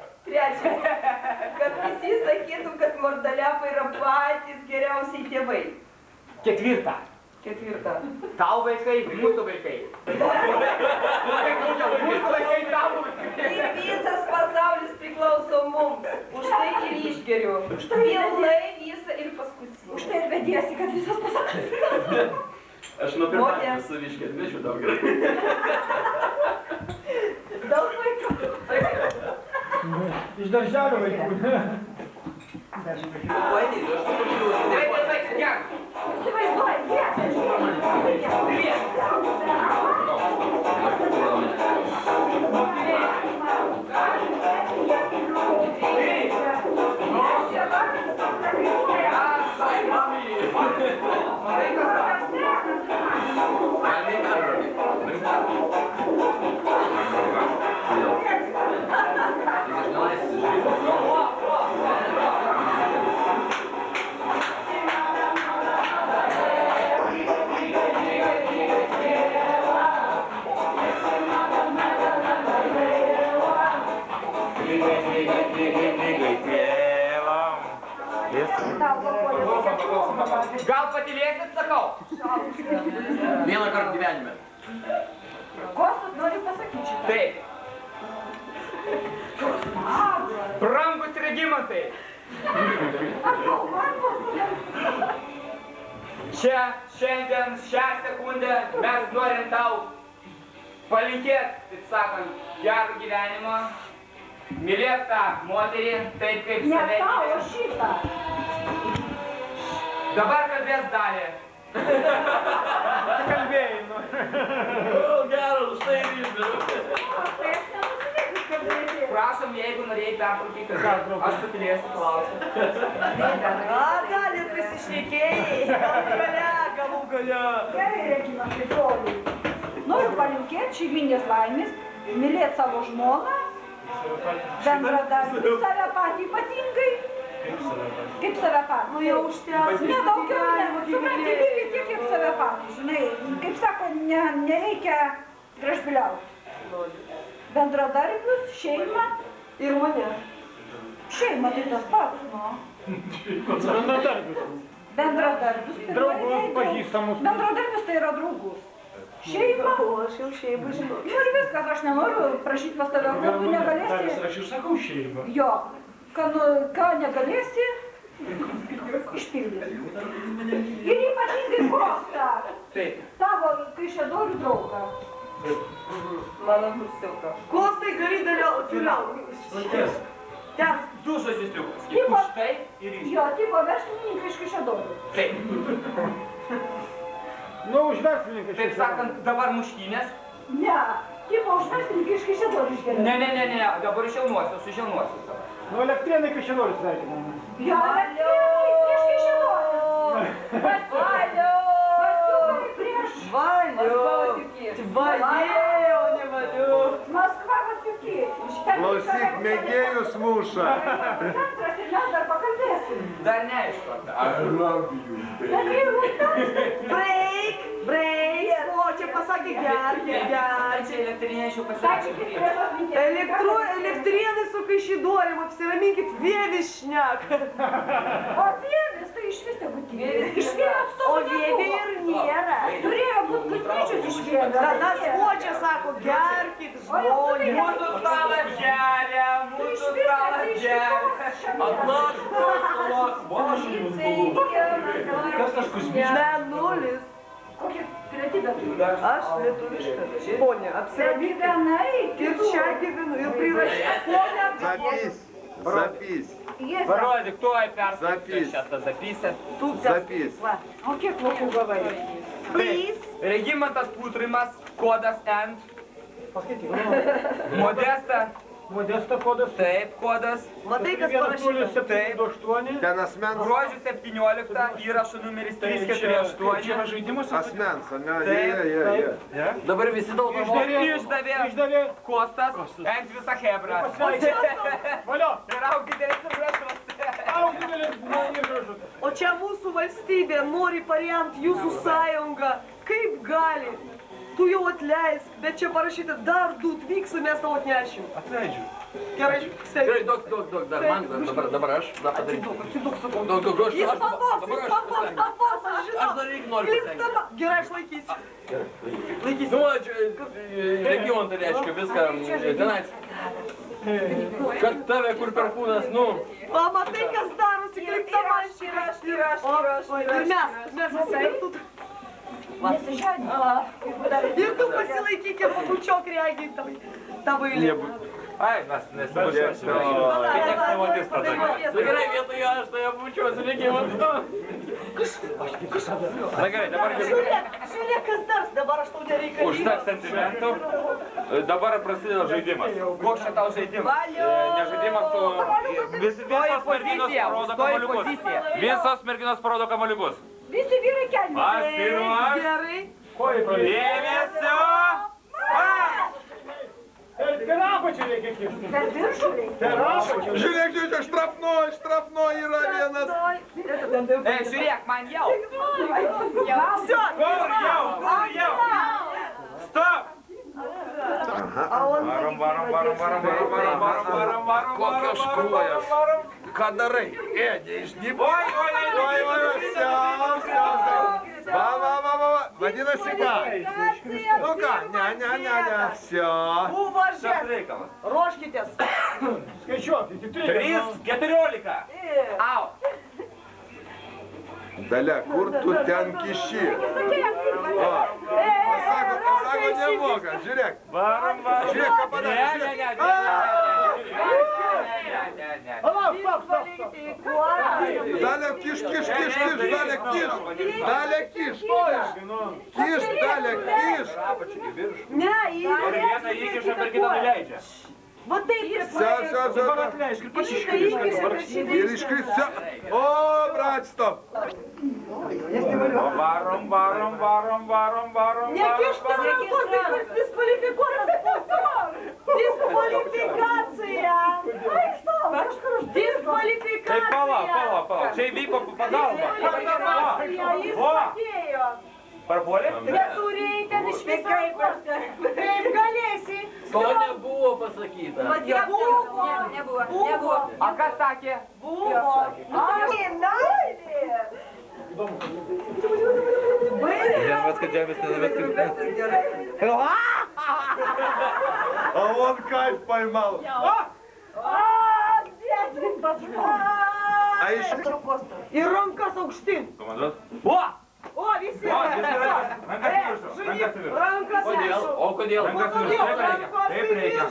Kad visi sakytų, kad Mordaliapai yra patys geriausiai tėvai. Ketvirta. Tau vaikai, mūsų vaikai. Mūsų vaikai, tavo vaikai. Ir visas pasaulis priklauso mums. Už tai ir išgeriu. Pilnai visą ir paskutinį. Už tai ir vediesi, kad visas pasaulis priklauso. Aš nuo pirmadienio saviškį atvežiu tau gerai. Daug vaikų. Iš darželio vaikų. Gal patylėsit, sakau? Vieną kartą gyvenime. Kostas nori pasakyti šitą. Taip. Brangus Regimantai. Čia, šiandien, šią sekundę mes norim tau palinkėti, taip sakant, gerą gyvenimą. Mylėk tą moterį, taip kaip Ne save tau, o mylėk. šitą. Dabar kalbės Dalė. Kalbėjai, nu. Geras, štai ir išgeriu. Prašom, jeigu norėjai pertraukyti, aš patylėsiu klausimą. Galit prisišnekėjai. Galų gale. Gerai, Regimantai, broliai. Noriu palinkėti šeiminės laimės, mylėti savo žmoną, bendradarbį, save patį ypatingai Kaip save patį. Nu jau užtęs. Ne, daugiau ne. Supranti, lygiai tiek, kiek save patį. Žinai, kaip sako, nereikia gražbiliauti. Bendradarbius, šeimą Ir mane. Šeima tai tas pats, nu. Bendradarbius. Draugus, pažįstamus. Bendradarbius tai yra draugus. Šeima. O aš jau šeimą žinau. Nu ir viskas, aš nenoriu prašyti pas tave, ko tu negalėsi. Aš ir sakau šeimą. Jo, ką negalėsi, išpildyti. Ir ypatingai Kostą, tavo kaišiadorių draugą. Mano kursiuką. Kostai gali toliau. Ten du žodžius liukas. Tipo, Už tai ir iš. jo, tipo verslininkai iš kaišiadorių. Taip. Nu, už verslininką. Taip sakant, dabar muštynės. Ne, tipo už verslininkai iš kaišiadorių išgeria. Ne, dabar iš jaunuosius, iš jaunuosius. Nu, elektrėnai kaišiadorių sveikinam. Jo, elektrėnai prieš kaišiadorių. Valio! Prieš Valio, o ne Valio. Maskva Vasiuki. Klausyk, mėgėjus muša. Centras ir mes dar pakalbėsim. Dar neaišku. Break. O, čia pasakė gerti. Čia elektrinė aš jau pasirašau. Elektrienai su kaišidorium, apsiraminkit, vėvis šneka. O vėvis tai iš vis tegu vėvis. Iš vėlio O atstovų vėvė ir nėra. Turėjo būt pusryčius iš vėlio. Tada skočia sako, gerkit žmonės. Mūsų stalas geria, mūsų stalas geria. Atnaš, aš jums galvoju. Kas aš Kuzmičius? Mėnulis. Kokia pilietybė turi? Aš lietuviška. Ponė, apsiraminkit. Gyvenai. Ir čia gyvenu, ir prirašyta. Ponė, Запись. Parodyk, tuoj Запись. perskaitysiu šitą zapysę. Запись. O kiek vokų gavai? Regimantas Putrimas, kodas N. Modesta. Modesta kodas. Taip, kodas. Matai, kas parašyta? Taip. Ten asmens. Gruodžio 17, įrašo numeris 348. Čia yra žaidimas? Asmens, ne? Taip. Dabar visi daug Išdavė Kostas, ent visą hebrą. Valio. Ir augdidelis ir gražus. O čia mūsų valstybė nori paremti jūsų sąjungą. Kaip gali? Tu jau atleisk, bet čia parašyta dar du atvyksiu, mes tau atnešim. Atleidžiu. Gerai, Gerai, duok, dar man, dabar aš, dar padarysiu. Duok, aš. Jis pavos, aš žinau. Aš dar irgi noriu pasirinkti. Gerai, aš laikysiu. Nu, region tai reiškia viską tenais. Kad tave kur perkūnas, nu. O matai, kas darosi, kaip ta manšė. Ir mes visi. Ir tu pasilaikyk ir pabučiok regiai tavo eilė. Ai, mes nesibučiuosime. Tai nieks nematys tada. Gerai, vietoj aš tai apučiuosiu, reikia man. Na gerai, dabar Žiūrėk, kas dar, dabar aš tau nereikalingas. užteks sentimentų. Dabar prasideda žaidimas. Koks čia tau žaidimas? Ne žaidimas, o visos merginos parodo kamaliukus. Visos merginos parodo kamaliukus. Visi vyrai kelmi. Aš pirmas. Gerai. Dėmesio. Per apačią reikia kišti. Per viršų reikia. Per apačią. Žiūrėk, štrapnoj yra vienas. Žiūrėk, man jau. Jau. Stop. Varom. Kokios kojas. Ką darai? Neišdybo. Va. Vadinasi ką? Nu ką? Ne. Vsio. Uvažiuok. Ruoškitės. Skaičiuok, iki 3:14. Au. Dalia, kur tu ten kiši? Pasako nemoka, žiūrėk. Varom. Žiūrėk, ką padarė. Ne. Stop. Dalia, kiš, Dalia, kiš. Ne, Ir vieną įkiša, per kitą nuleidžia. va taip. Dabar atleisk ir pats iškris. Ir iškris. O, brat, stop. Varom. Nekišk tau rankos, tai diskvalifikuotas būsi. Дисквалификация! Дисквалификация! Pala. Čia įvyko pagalba. Parpuolė? Neturėjai ten iš viso. Kaip galėsi? To nebuvo pasakyta. Buvo. A kas sakė? Buvo. Žemės А он кайф поймал. А еще и Ромка с Аукштин. Командос? О, висит. Ромка O kodėl? Taip reikia.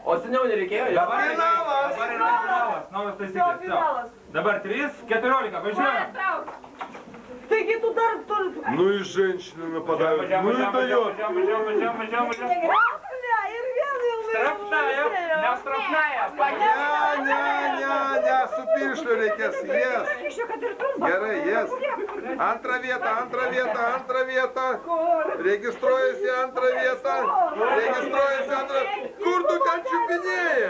O seniau nereikėjo? Dabar yra finalas. Naujas taisyklės. Dabar 3-14. Važiuojam. Taigi tu dar... Ну и женщины нападают. Ну и дает. Važiuojam. Strapnaja, nestrapnaja. Ne, su piršliu reikės, jes. Gerai, jes. Antra vieta. Registruojasi antrą vietą. Kur tu ten čiupinėji?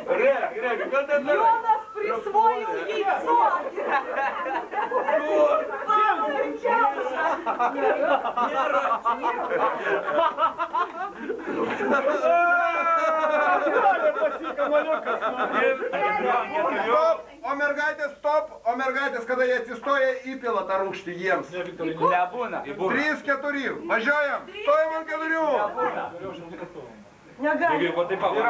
Rėk, ką ten darai? Jonas присвоил яйцо. O mergaitės, kada jie atsistoja, įpila tą rūgštį jiems. Nebūna. 3-4. Važiuojam. Stojam ant 4. Negali. Ir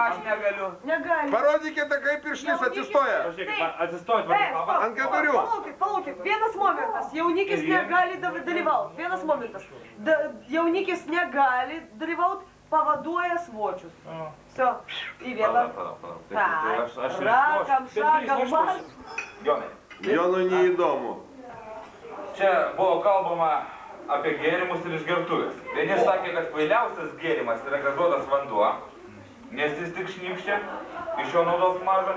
aš negaliu. Negali. Parodykite, kaip piršlys atsistoja. Ant 4. Palaukit. Vienas momentas. Jaunikis negali dalyvaut. Vienas momentas. Jaunikis negali dalyvaut, pavaduoja svočius. Все. И vietą. Rakam, šakam, marš. Jonui neįdomu. Čia buvo kalbama apie gėrimus ir išgertuvės. Vieni sakė, kad kvailiausias gėrimas yra gazuotas vanduo, nes jis tik šnypščia, iš jo naudos maža.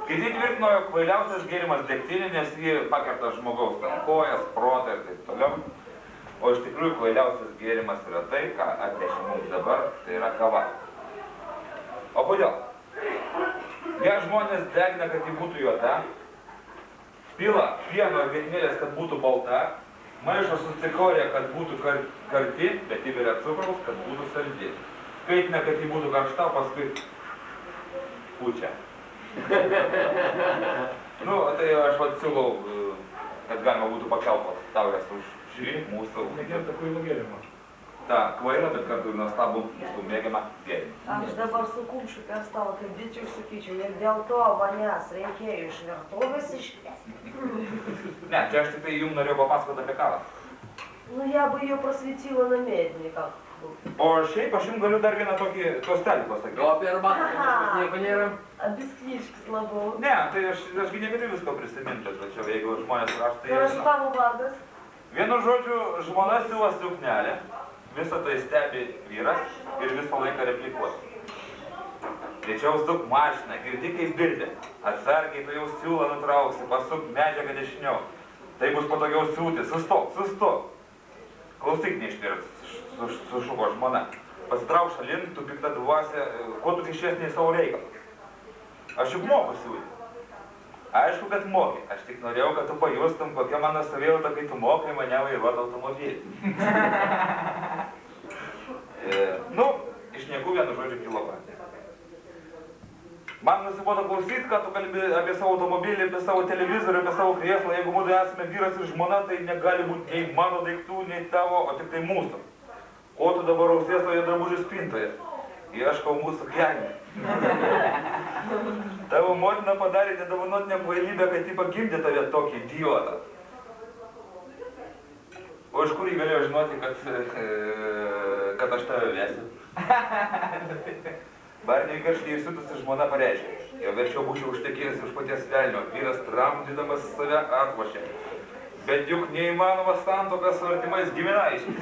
Kiti tvirtino, jog kvailiausias gėrimas degtinė, nes jį pakerta žmogaus kojas, protą ir taip toliau. O iš tikrųjų kvailiausias gėrimas yra tai, ką atnešė mums dabar, tai yra kava. O kodėl? Ją žmonės degina, kad ji būtų juoda, pila pieno ir vietinėlės, kad būtų balta, maišo su cikorija, kad būtų karti, bet įveria cukraus, kad būtų saldi. Kaitina, kad ji būtų karšta, paskui pučia. Nu, tai aš siūlau, kad galima būtų pakelpos taurės už šį mūsų. Negerta kvailo gėrimo. Ta, kvaila, bet kartu ir nuostabų mūsų mėgiamą gėrimą. Aš dabar su kumščiu perstalo, kaip bičiui sakyčiau, ir dėl to manęs reikėjo iš virtuvės iškviesti. Ne, čia aš tik tai jums norėjau papasakoti apie kavą. Ну, я бы ее просветила на медниках. O šiaip aš jums galiu dar vieną tokį tostelį pasakyti. O apie arbatą nieko nėra? А без книжки слабо. Ne, tai aš negaliu visko prisiminti, tačiau jeigu žmonės raštai... Хорошо, tavo vardas? Vienu žodžiu, žmona siuva suknelę, visą tai stebi vyras ir visą laiką replikuoja. Greičiau suk mašiną, girdi kaip birdė. Atsargiai tu jau siūlą nutrauksi, pasuk medžiagą dešiniau. Tai bus patogiau siūti. Sustok. Klausyk neištvirts, sušuko žmona. Pasitrauk šalin, tu pikta dvasia, kuo tu kišies nei savo reikalus. Aš juk moku siūti. Aišku, kad moki. Aš tik norėjau, kad tu pajustum, kokia mano savijauta, kai tu mokai mane vairuoti automobilį. Nu, iš niekų vienu žodžiu kilo pradė. Man nusibodo klausyti, ką tu kalbi apie savo automobilį, apie savo televizorių, apie savo krėslą. Jeigu mūsų esame vyras ir žmona, tai negali būti nei mano daiktų, nei tavo, o tik tai mūsų. Ko tu dabar ausies toje drabužių spintoje? Ieškau mūsų kelnių. Tavo motina padarė nedovanotinę kvailybę, kad ji pagimdė tave tokį idiotą. O iš kur jį galėjo žinoti, kad aš tave vesiu? Barniui karštai įsiutusi žmona pareiškė. Jo verčiau būčiau užtekėjęs iš paties velnio. Vyras tramdydamas save atlošė. Bet juk neįmanoma santuoka su artimais giminaičiais.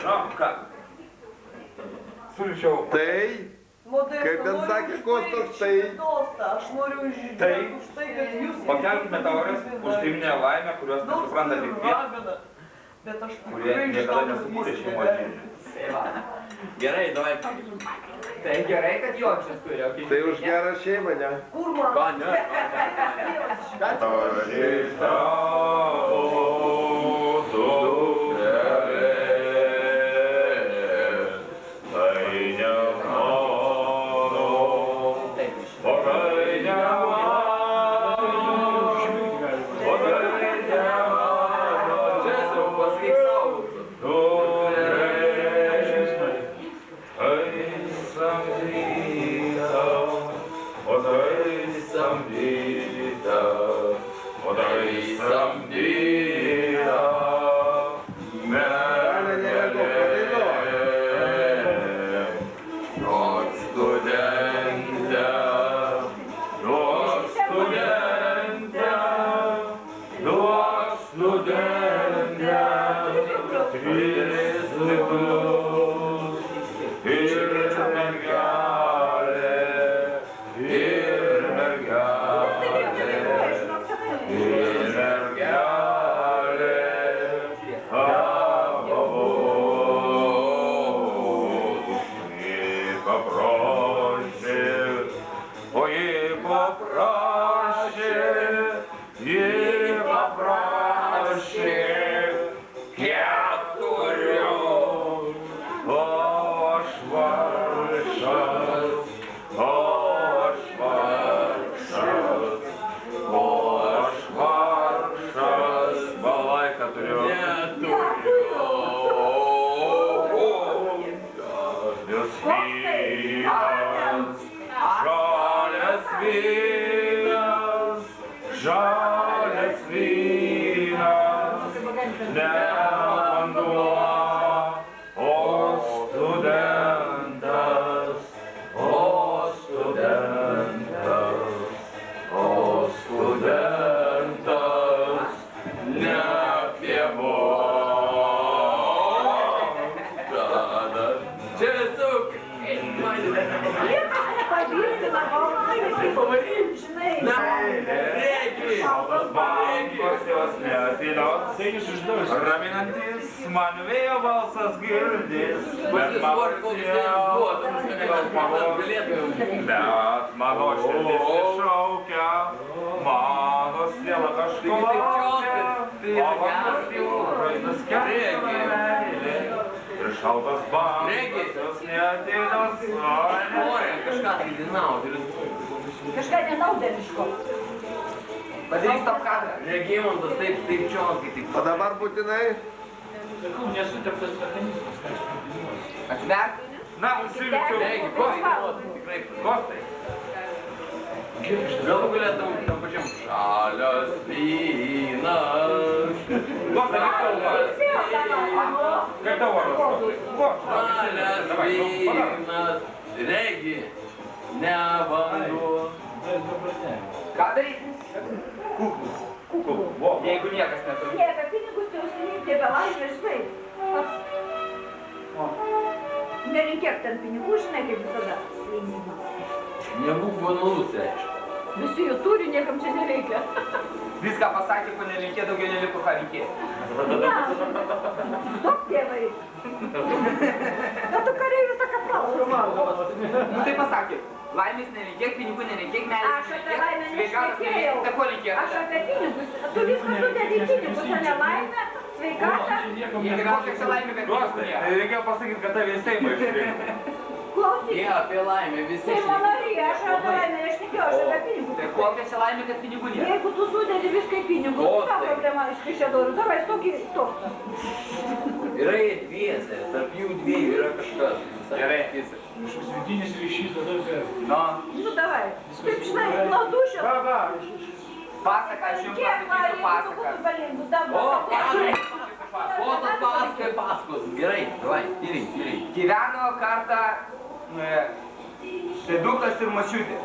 Nu, ką? Siūlyčiau... Tai Kaip ten sakė Kostas, tai... Aš noriu žiūrėti Tai už tai, kad jūs... pakelkime taures už taiminę laimę, kurios nesupranta tik tie, Bet aš kurie niekada nesukūrė šeimos gyvenimo. Gerai, davai. Tai gerai, kad juokčias turėjo. Tai už gerą šeimą, ne? Kur man? Ką, ne? Raminantis man vėjo balsas girdis, bet mano širdis iššaukia, mano siela kažko laukia, o vandas jūrai nuskelia meilė. Ir šaltas bangas, jos neateinos Nori kažką tai dinauti. Kažką nenaudėliško. Padaryk stop kadrą. Regimantas taip čioskai taip. O dabar būtinai? Sakau, nesuteptas mechanizmas, ką aš padainuosiu. Atsiverk. Na, siūlyčiau. Regi, tikrai. Kostai. Gal galėtum tam pačiam. Žalias vynas. Kostai, kaip tau varas? Kaip tau varas? Žalias vynas. Regi, ne vanduo. Ką daryti? Kuklų. Jeigu niekas neturi. Ne, apie pinigus tai užsiimti be laimės, žinai. Pats. Nerinkėk ten pinigų, žinai, kaip visada. Nebūk banalus, reiškia. Visi jų turi, niekam čia nereikia. Viską pasakė, ko nelinkė, daugiau neliko ką reikėti. Stop, tėvai. Bet tu kareivis tą kapralą. Nu tai pasakė. Laimės nereikėk, pinigų nereikėk, meilės Aš apie laimę sveikatos nešnekėjau. nereikėk, tai ko reikėtų? Aš apie pinigus. Tu viską sudėdi į pinigus, o ne laimę, sveikatą. Jeigu kokia čia laimė, kad pinigų nėra. Tai reikėjo pasakyti, kad tave į Seimą išrinko. Klausyk. Jie apie laimę visi Seimo narė, aš apie laimę nešnekėjau, aš apie pinigus. Tai kokia čia laimė, kad pinigų nėra? Jeigu tu sudėdi viską į pinigus, tai ką problema iš kaišėdorių? Davai, stokį tostą. Yra jie dviese, tarp jų dviejų yra kažkas. Gerai. Kažkoks vidinis ryšys, tada per. Nu, davai. Taip, žinai, nuo dušio. Pasaka, aš jums pasakysiu pasaką. O, pasakai, pasakos. Gerai, davai, tyriai. Gyveno kartą Šedukas ir mačiutė.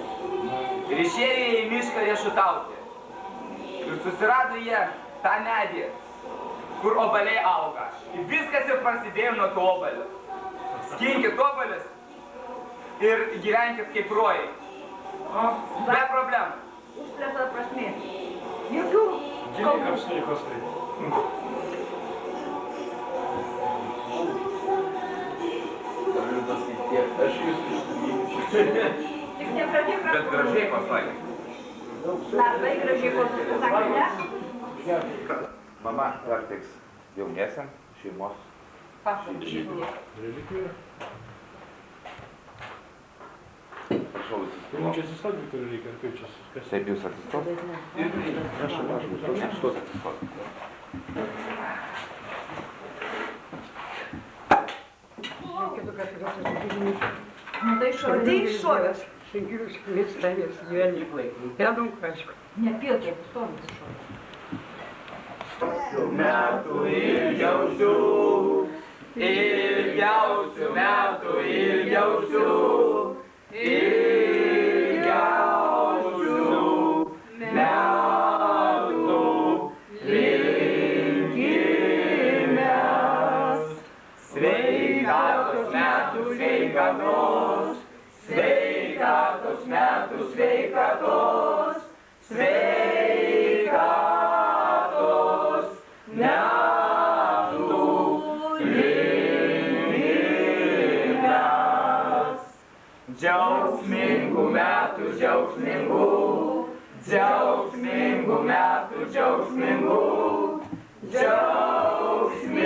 Ir išėjo į mišką riešutauti. Ir susirado jie tą medį, kur obaliai auga. Ir viskas ir prasidėjo nuo to obalio. Skinkit obalius ir gyvenkit kaip rojai. Be problemų. Užplėta prasmė. Jokių kalbų. Aš jūs išstumysiu. Tik nepradėk Bet gražiai pasakė. labai gražiai pasakė, ne? Mama, dar teiks jauniesiam šeimos. Prašau, Čia atsistoti, turi reikia, kaip čia? Taip jūs atsistoti? Prašau, atsistoti. Nu tai iššovės. Nepilkė, stovis iššovės. Metų ilgiausių, ilgiausių metų ilgiausių, ilgiausių metų linkimės. Sveikatos metų sveikatos, sveikatos metų sveikatos, sveikatos metų linkimės. Džiaugsmingų metų džiaugsmingų, džiaugsmingų metų džiaugsmingų,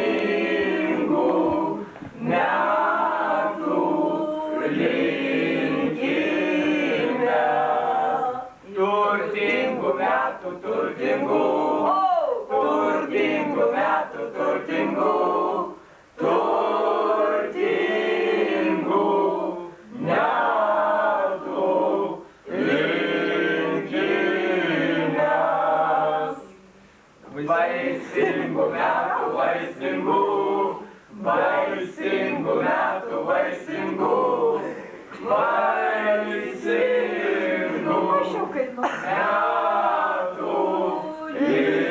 džiaugsmingų metų linkimės. Turtingų metų turtingų, turtingų metų turtingų, turtingų metų linkimės. Vaisingų metų vaisingų, vaisingų metų vaisingų, vaisingų metų linkimės.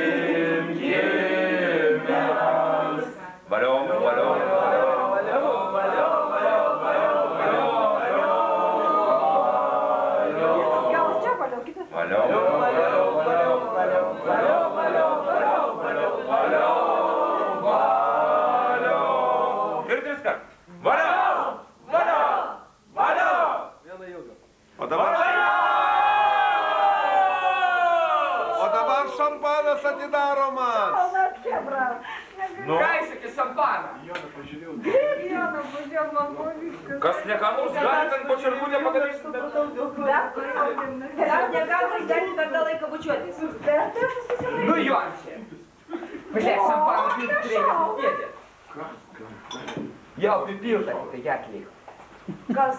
Valio, valio, ir triskart. Valio, valio, valio. Vieną ilgą. O dabar šampanas atidaromas. Nu. Ką išsakė šampaną? Kas nekanus, gali ten po čerkutę padarysi. Mes negalime išdengti per tą laiką bučiuotis. Nu Jončia. Pažiūrėk, šampaną pilti reikia sudėti. Jau pripilta, tai gerk liko. Kas,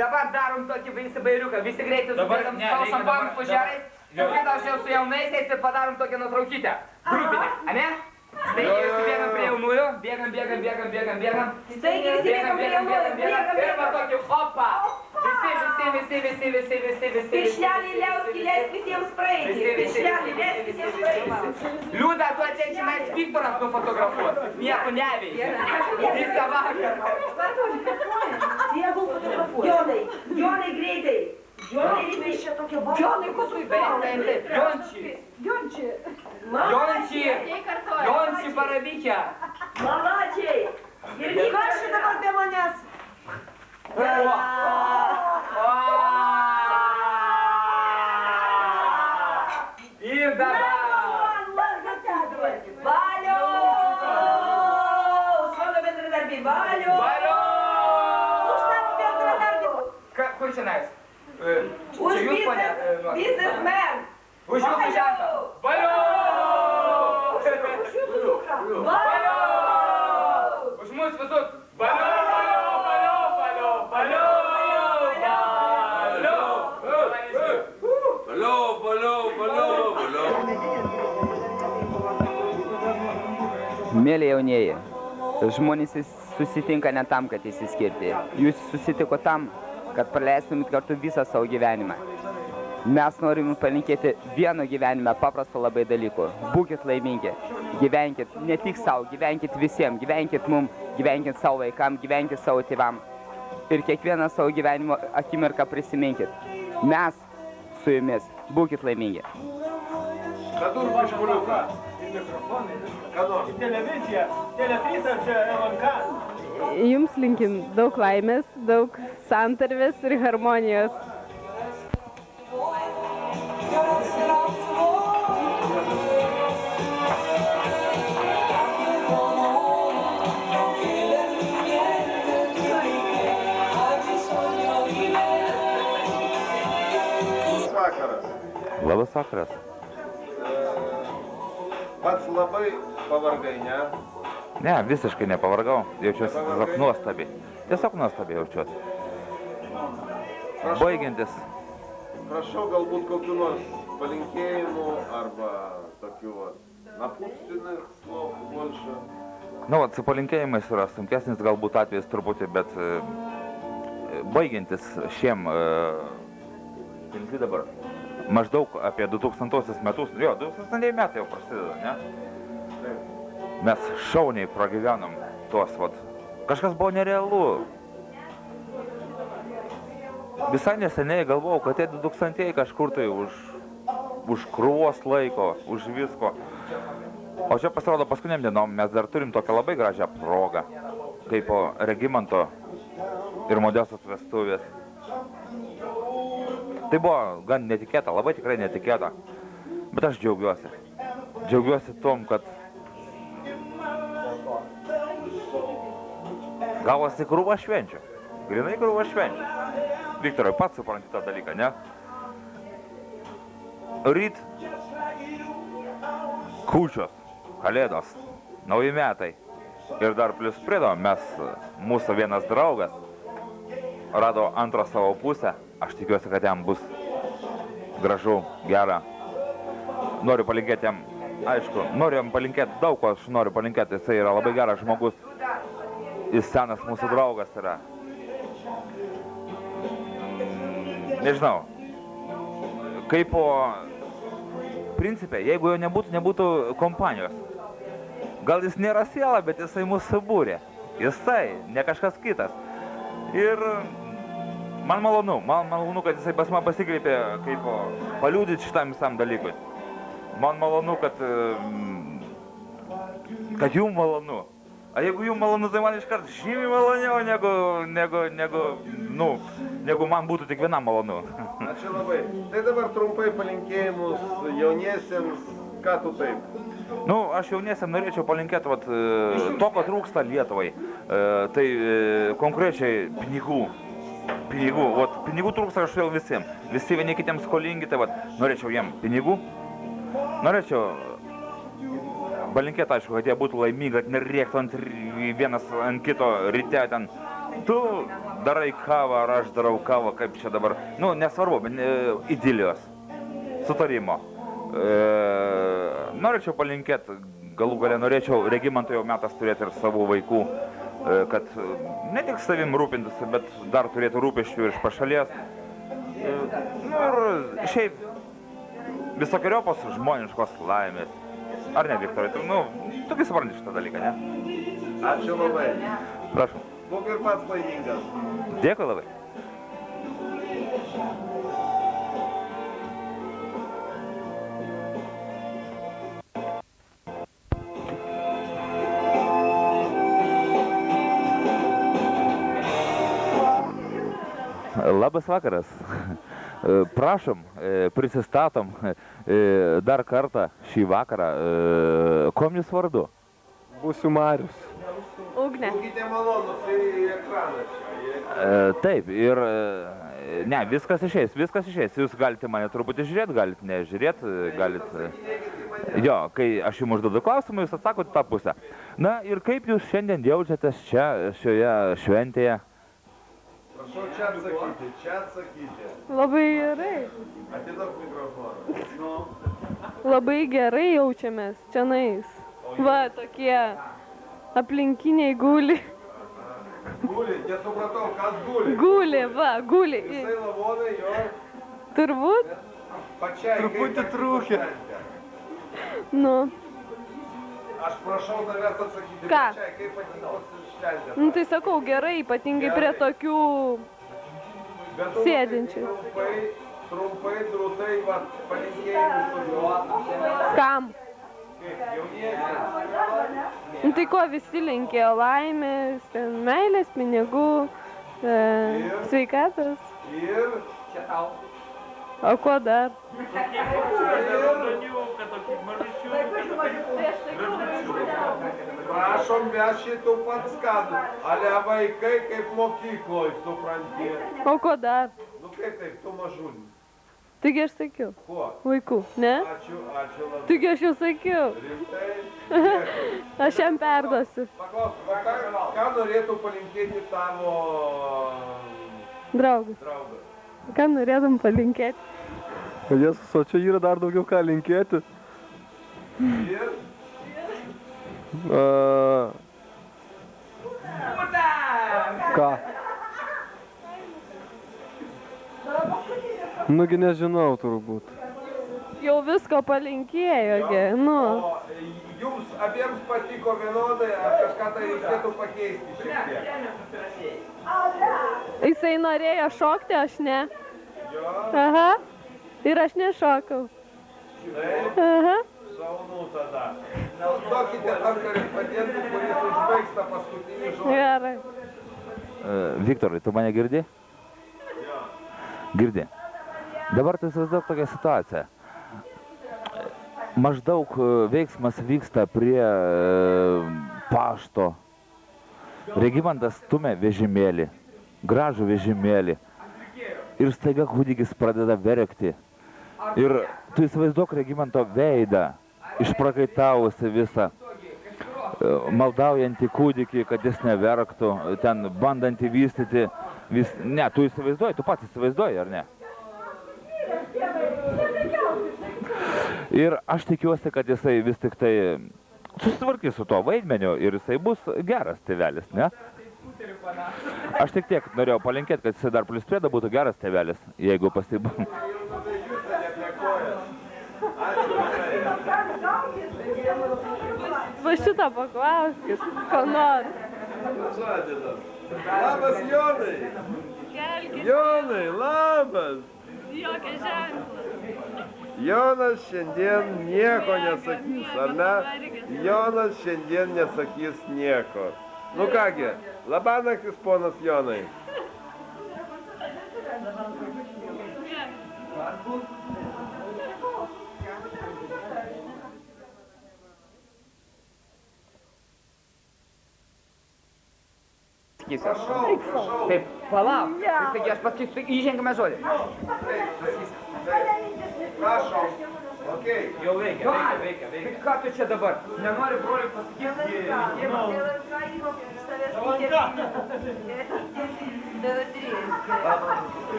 Dabar darom tokį bairiuką, visi greitai subėgam savo šampanų pužerais, aš jau su jaunaisiais ir padarom tokią nuotraukytę. Grupinę, ane? Staigiai subėgam prie jaunųjų, bėgam. Staigiai įsibėgam prie jaunųjų, bėgam. Ir va tokį opa. Visi. Pišlelį leisk visiems praeiti. Pišlelį leisk visiems praeiti. Liūda, tu ateik žinai, Viktoras nufotografuos. Nieko neveikia. Visą vakarą. Jeigu fotografuoja. Jonai greitai. Jonai rytais čia tokia balta. Jonai, ko tu Taip. Jonči Baravykia. Malačiai. Ir kas čia dabar be manęs? Ir dabar. Valio! Sodo bendradarbiai, valio! Už tavo bendradarbį! Kur čia nais? Už businessman! Už jūsų žentą! Valio! Už jūsų dukrą! Valio! Už mus visus! Valio! Mėly jaunieji, žmonės susitinka ne tam, kad išsiskirti. Jūs susitiko tam, kad praleistumėt kartu visą savo gyvenimą. Mes norim palinkėti vieno gyvenime paprasto labai dalyko. Būkit laimingi, gyvenkit ne tik savo, gyvenkit visiems, gyvenkit mum, gyvenkit savo vaikam, gyvenkit savo tėvam. ir kiekvieną savo gyvenimo akimirką prisiminkit. Mes su jumis. Būkit laimingi. Kadurų išmuliuką. Ką nors? Televizija, Tele3 ar čia LNK? Jums linkim daug laimės, daug santarvės ir harmonijos. Labas vakaras. Pats labai pavargai, ne? Ne, visiškai nepavargau. Jaučiuosi tiesiog nuostabiai. Tiesiog nuostabiai jaučiuosi. Baigiantis. Prašau galbūt kokių nors palinkėjimų arba tokių naputstinis slov больше. Nu, su palinkėjimais yra sunkesnis galbūt atvejis truputį, bet baigiantis šiem, kelinti dabar, maždaug apie 2000 metus, jo, 2000 metai jau prasideda, ne? Mes šauniai pragyvenom tuos, vat, kažkas buvo nerealu. Visai neseniai galvojau, kad tie 2000 kažkur tai už krūvos laiko, už visko. O čia pasirodo paskutiniam dienom mes dar turim tokią labai gražią progą, kaip po Regimanto ir Modestos vestuvės. Tai buvo gan netikėta, labai tikrai netikėta, bet aš džiaugiuosi. Džiaugiuosi tom, kad gavosi krūva švenčių, grinai krūva švenčių. Viktorai, pats supranti tą dalyką, ne? Ryt kūčios, kalėdos, nauji metai. Ir dar plius prido, mūsų vienas draugas rado antrą savo pusę. Aš tikiuosi, kad jam bus gražu, gera. Noriu palinkėti jam, aišku, noriu jam palinkėti daug, ko aš noriu palinkėti. Jisai yra labai geras žmogus. Jis senas mūsų draugas yra. Nežinau, kaip po principė, jeigu jo nebūtų kompanijos. Gal jis nėra siela, bet jisai mus subūrė. Jisai, ne kažkas kitas. Ir man malonu, kad jisai pas man pasikreipė, kaip paliūdyti šitam visam dalykui. Man malonu, kad jum malonu. A jeigu jum malonu, tai man iškart žymiai maloniau, negu man būtų tik vienam malonu. Ačiū labai. Tai dabar trumpai palinkėjimus jauniesiems, ką tu taip? Nu, aš jauniesiam norėčiau palinkėti to, ko trūksta Lietuvai. Tai konkrečiai pinigų. Pinigų trūksta kažkodėl visiems. Visi vieni kitiems skolingi, tai norėčiau jiem pinigų. Norėčiau palinkėti, aišku, kad jie būtų laimingi, kad nerėktų vienas ant kito ryte ten. Tu darai kavą, ar aš darau kavą, kaip čia dabar. Nu, nesvarbu, bet idilijos, sutarimo. Norėčiau palinkėti, galų gale norėčiau Regimantui jau metas turėti ir savų vaikų, kad ne tik savim rūpintųsi, bet dar turėtų rūpesčių ir iš pašalies. Ir šiaip visokiojopos žmoniškos laimės. Ar ne, Viktorai? Tu kai supranti šitą dalyką, ne? Ačiū labai. Prašau. Būk ir pats laimingas. Dėkui labai. Labas vakaras. Prašom, prisistatom dar kartą šį vakarą. Kuom jūs vardu? Būsiu Marius. Ugnė. Būkite malonus į ekraną čia. Taip, ir ne, viskas išeis. Jūs galite mane truputį žiūrėti, galite nežiūrėti, galite... Jo, kai aš jums užduodu klausimą, jūs atsakote tą pusę. Na ir kaip jūs šiandien jaučiatės čia, šioje šventėje? Prašau čia atsakyti. Labai gerai. Atiduok mikrofoną. Labai gerai jaučiamės čianais. Va, tokie aplinkiniai guli. Guli, nesupratau, kas guli. Guli. Visai lavonai, jo. Turbūt? Pačiai. Truputį trūkė. Nu. Aš prašau tavęs atsakyti. Ką? Pačiai, kaip patiko šventė. Nu, tai sakau, gerai, ypatingai prie tokių Bet tu sėdinčių. Trumpai, drūtai, va, palinkėjimus tokiu. Kam? Kaip jauniesi. Nu, tai ko visi linkėjo laimės, ten meilės, pinigų, sveikatos. Ir Čia tau. O ko dar? prašom, mes šitų pat skanu. Ale vaikai kaip mokykloj, supranti. O ko dar? Nu kaip taip, tu mažulį. Taigi aš sakiau. Kuo? Vaikų, ne? Ačiū labai. Taigi aš jau sakiau. Rimtai? Aš jam perduosiu. Paklausk, ką norėtų palinkėti tavo Draugas. draugas? Ką norėtum palinkėti? Jėzus, o čia yra dar daugiau ką linkėti. Ir? Ką? Nugi nežinau turbūt. Jau visko palinkėjogi, nu. O jums abiems patiko vienodai, ar kažką tai reikėtų pakeisti šiek tiek? Jisai norėjo šokti, aš ne. Jo? Aha. Ir aš nešokau. Taip? Aha. Šaunu tada. Duokite tam korespondentui, kuris užbaigs tą paskutinį žodį. Gerai. Viktorai, tu mane girdi? Jo. Girdi. Dabar tu įsivaizduok tokią situaciją. Maždaug veiksmas vyksta prie pašto. Regimantas stumia vežimėlį, gražų vežimėlį. Ir staiga kūdikis pradeda verkti. Ir tu įsivaizduok Regimanto veidą, išprakaitavusi visą, maldaujantį kūdikį, kad jis neverktų, ten bandantį vystyti. Ne, tu įsivaizduoji, tu pats įsivaizduoji, ar ne? Ir aš tikiuosi, kad jisai vis tik tai susitvarkys su to vaidmeniu ir jisai bus geras tėvelis, ne? Aš tik tiek norėjau palinkėti, kad jisai dar plus priedo būtų geras tėvelis, jeigu pasibū. Va šitą paklauskit, ko nori. Labas, Jonai! Jonai, labas! Jokio ženklo. Jonas šiandien nieko nesakys, ar ne? Jonas šiandien nesakys nieko. Nu kągi, labanaktis, ponas Jonai. Taip, palauk. Taigi aš pasakysiu įžengimą žodį. Prašom. Okay. Jau veikia. Tai ką tu čia dabar? Nenori broliui pasakyti?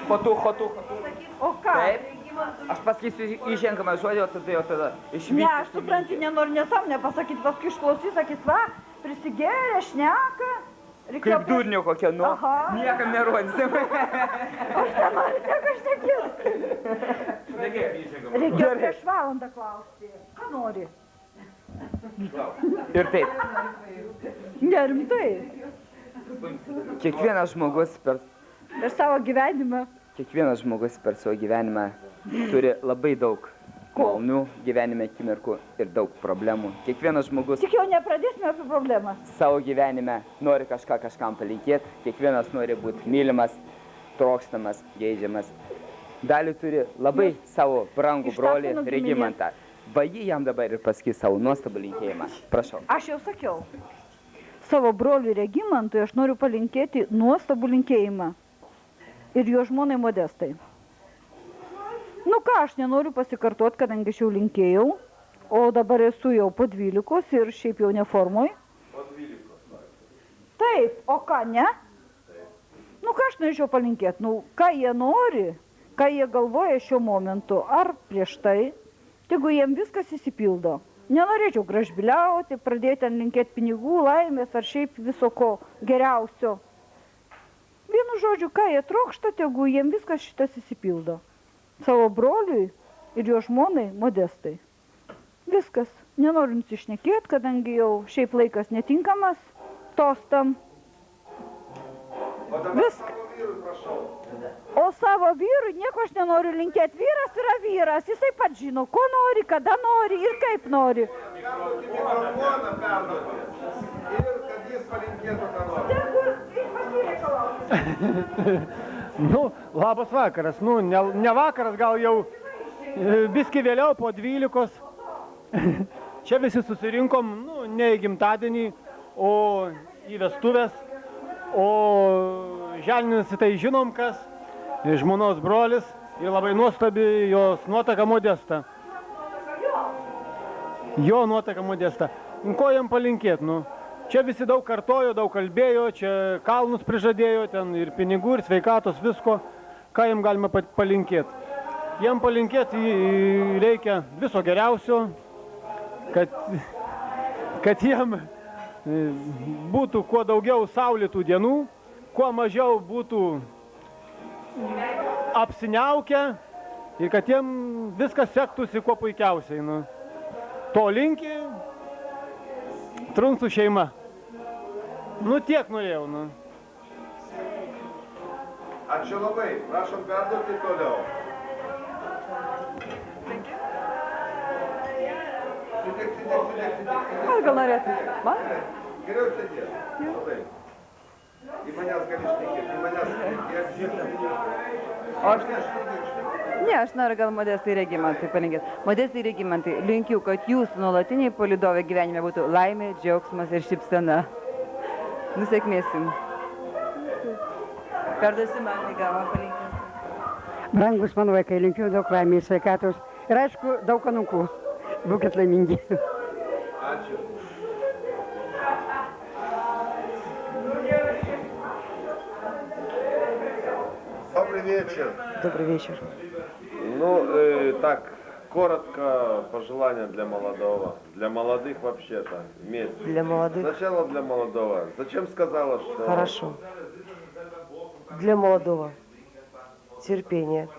Hotu. O ką? Taip. Aš pasakysiu įžengimą žodį, o tada išvykti. Ne, aš suprantu, nenoriu nesąmonę pasakyti, paskui išklausys, sakys, va, prisigėrė, šneka. Kaip durnio kokia, nu. Niekam nerodysim. Aš nenoriu nieko šnekėti. Reikia prieš valandą klausti. Ką nori? Ir taip. Nerimtai. Kiekvienas žmogus per savo gyvenimą. Kiekvienas žmogus per savo gyvenimą turi labai daug malonių gyvenime akimirkų ir daug problemų. Kiekvienas žmogus Tik jau nepradėsime apie problemą. savo gyvenime nori kažkam palinkėti. Kiekvienas nori būti mylimas, trokštamas, geidžiamas. Dalį turi labai savo brangų brolį Regimantą. Va jį jam dabar ir pasakys savo nuostabų linkėjimą. Prašau. Aš jau sakiau. Savo broliui Regimantui aš noriu palinkėti nuostabų linkėjimą. Ir jo žmonai Modestai. Nu ką, aš nenoriu pasikartoti, kadangi aš jau linkėjau, o dabar esu jau po 12 ir šiaip jau neformoj. Po 12. Taip, o ką ne? Nu ką aš norėčiau palinkėti, nu ką jie nori, ką jie galvoja šiuo momentu, ar prieš tai, tegu jiem viskas įsipildo. Nenorėčiau gražbiliauti, pradėti ten linkėti pinigų, laimės ar šiaip viso ko geriausio. Vienu žodžiu, ką jie trokšta, tegu jiem viskas šitas įsipildo. Savo broliui ir jo žmonai Modestai. Viskas. Nenoriu nusišnekėti, kadangi jau šiaip laikas netinkamas to tostam. O savo vyrui nieko aš nenoriu linkėti. Vyras yra vyras, jisai pats žino, ko nori, kada nori ir kaip nori. Nu, labas vakaras. Nu, ne vakaras, gal jau biski vėliau po 12. Čia visi susirinkom, nu, ne į gimtadienį, o į vestuvės. O Želninas tai žinom kas, žmonos brolis ir labai nuostabi jos nuotaka Modesta. Jo nuotaka Modesta. Ko jam palinkėt, nu? Čia visi daug kartojo, daug kalbėjo, čia kalnus prižadėjo, ten ir pinigų, ir sveikatos, visko. Ką jam galima palinkėt? Jam palinkėt reikia viso geriausio, kad jam būtų kuo daugiau saulėtų dienų, kuo mažiau būtų apsiniaukę ir kad jiem viskas sektųsi kuo puikiausiai. Nu. To linki Truncų šeima. Nu tiek norėjau. Nu. Ačiū labai, prašom perduoti toliau. Gal norėtum? Man? Geriau sėdėti. Labai. Į manęs gali šnekėti, į manęs šnekėti. O aš ne, aš noriu gal Modestai Regimantai palinkėti. Modestai Regimantai, linkiu, kad jūsų nuolatiniai palydovai gyvenime būtų laimė, džiaugsmas ir šypsena. Sėkmės jums. Perduosiu man, gal man palinkėti. Brangus mano vaikai, linkiu daug laimės, sveikatos ir aišku, daug anūkų. Būkit laimingi. Ačiū. Добрый вечер. Добрый вечер. Ну, так, коротко пожелания для молодого. Для молодых вообще-то вместе. Для молодых? Сначала для молодого. Зачем сказала, что... Хорошо. Для молодого. Терпение.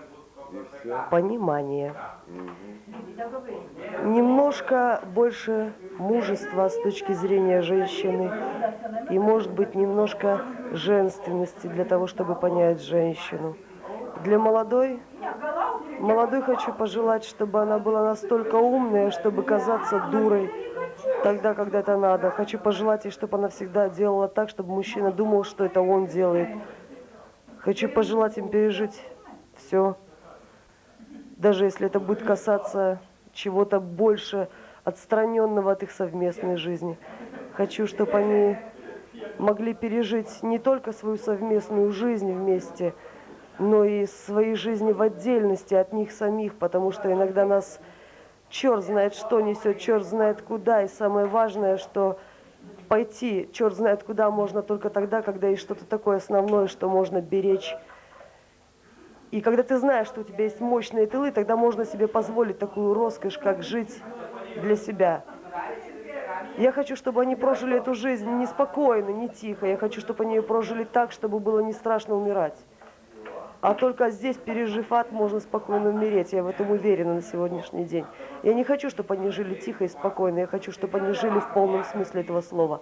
Понимание. Немножко больше мужества с точки зрения женщины. И, может быть, немножко женственности для того, чтобы понять женщину. Для молодой хочу пожелать, чтобы она была настолько умная, чтобы казаться дурой тогда, когда это надо. Хочу пожелать ей, чтобы она всегда делала так, чтобы мужчина думал, что это он делает. Хочу пожелать им пережить все. Даже если это будет касаться чего-то больше отстраненного от их совместной жизни. Хочу, чтобы они могли пережить не только свою совместную жизнь вместе, но и свои жизни в отдельности от них самих, потому что иногда нас черт знает что несет, черт знает куда, и самое важное, что пойти черт знает куда можно только тогда, когда есть что-то такое основное, что можно беречь. И когда ты знаешь, что у тебя есть мощные тылы, тогда можно себе позволить такую роскошь, как жить для себя. Я хочу, чтобы они прожили эту жизнь не спокойно, не тихо. Я хочу, чтобы они ее прожили так, чтобы было не страшно умирать. А только здесь, пережив ад, можно спокойно умереть. Я в этом уверена на сегодняшний день. Я не хочу, чтобы они жили тихо и спокойно. Я хочу, чтобы они жили в полном смысле этого слова.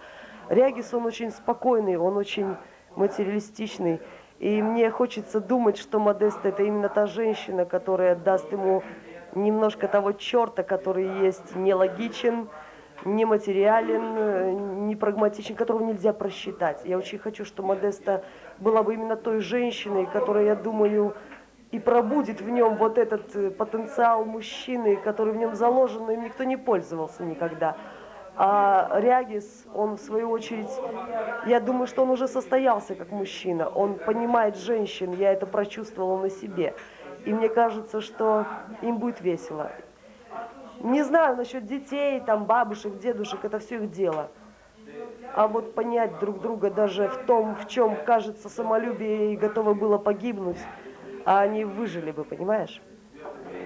Рягис, он очень спокойный, он очень материалистичный. И мне хочется думать, что Модеста — это именно та женщина, которая даст ему немножко того черта, который есть нелогичен, нематериален, не прагматичен, которого нельзя просчитать. Я очень хочу, чтобы Модеста была бы именно той женщиной, которая, я думаю, и пробудит в нем вот этот потенциал мужчины, который в нем заложен, но им никто не пользовался никогда. А Рягис, он в свою очередь, я думаю, что он уже состоялся как мужчина. Он понимает женщин, я это прочувствовала на себе. И мне кажется, что им будет весело. Не знаю насчет детей, там, бабушек, дедушек, это все их дело. А вот понять друг друга даже в том, в чем, кажется, самолюбие и готово было погибнуть, а они выжили бы, понимаешь?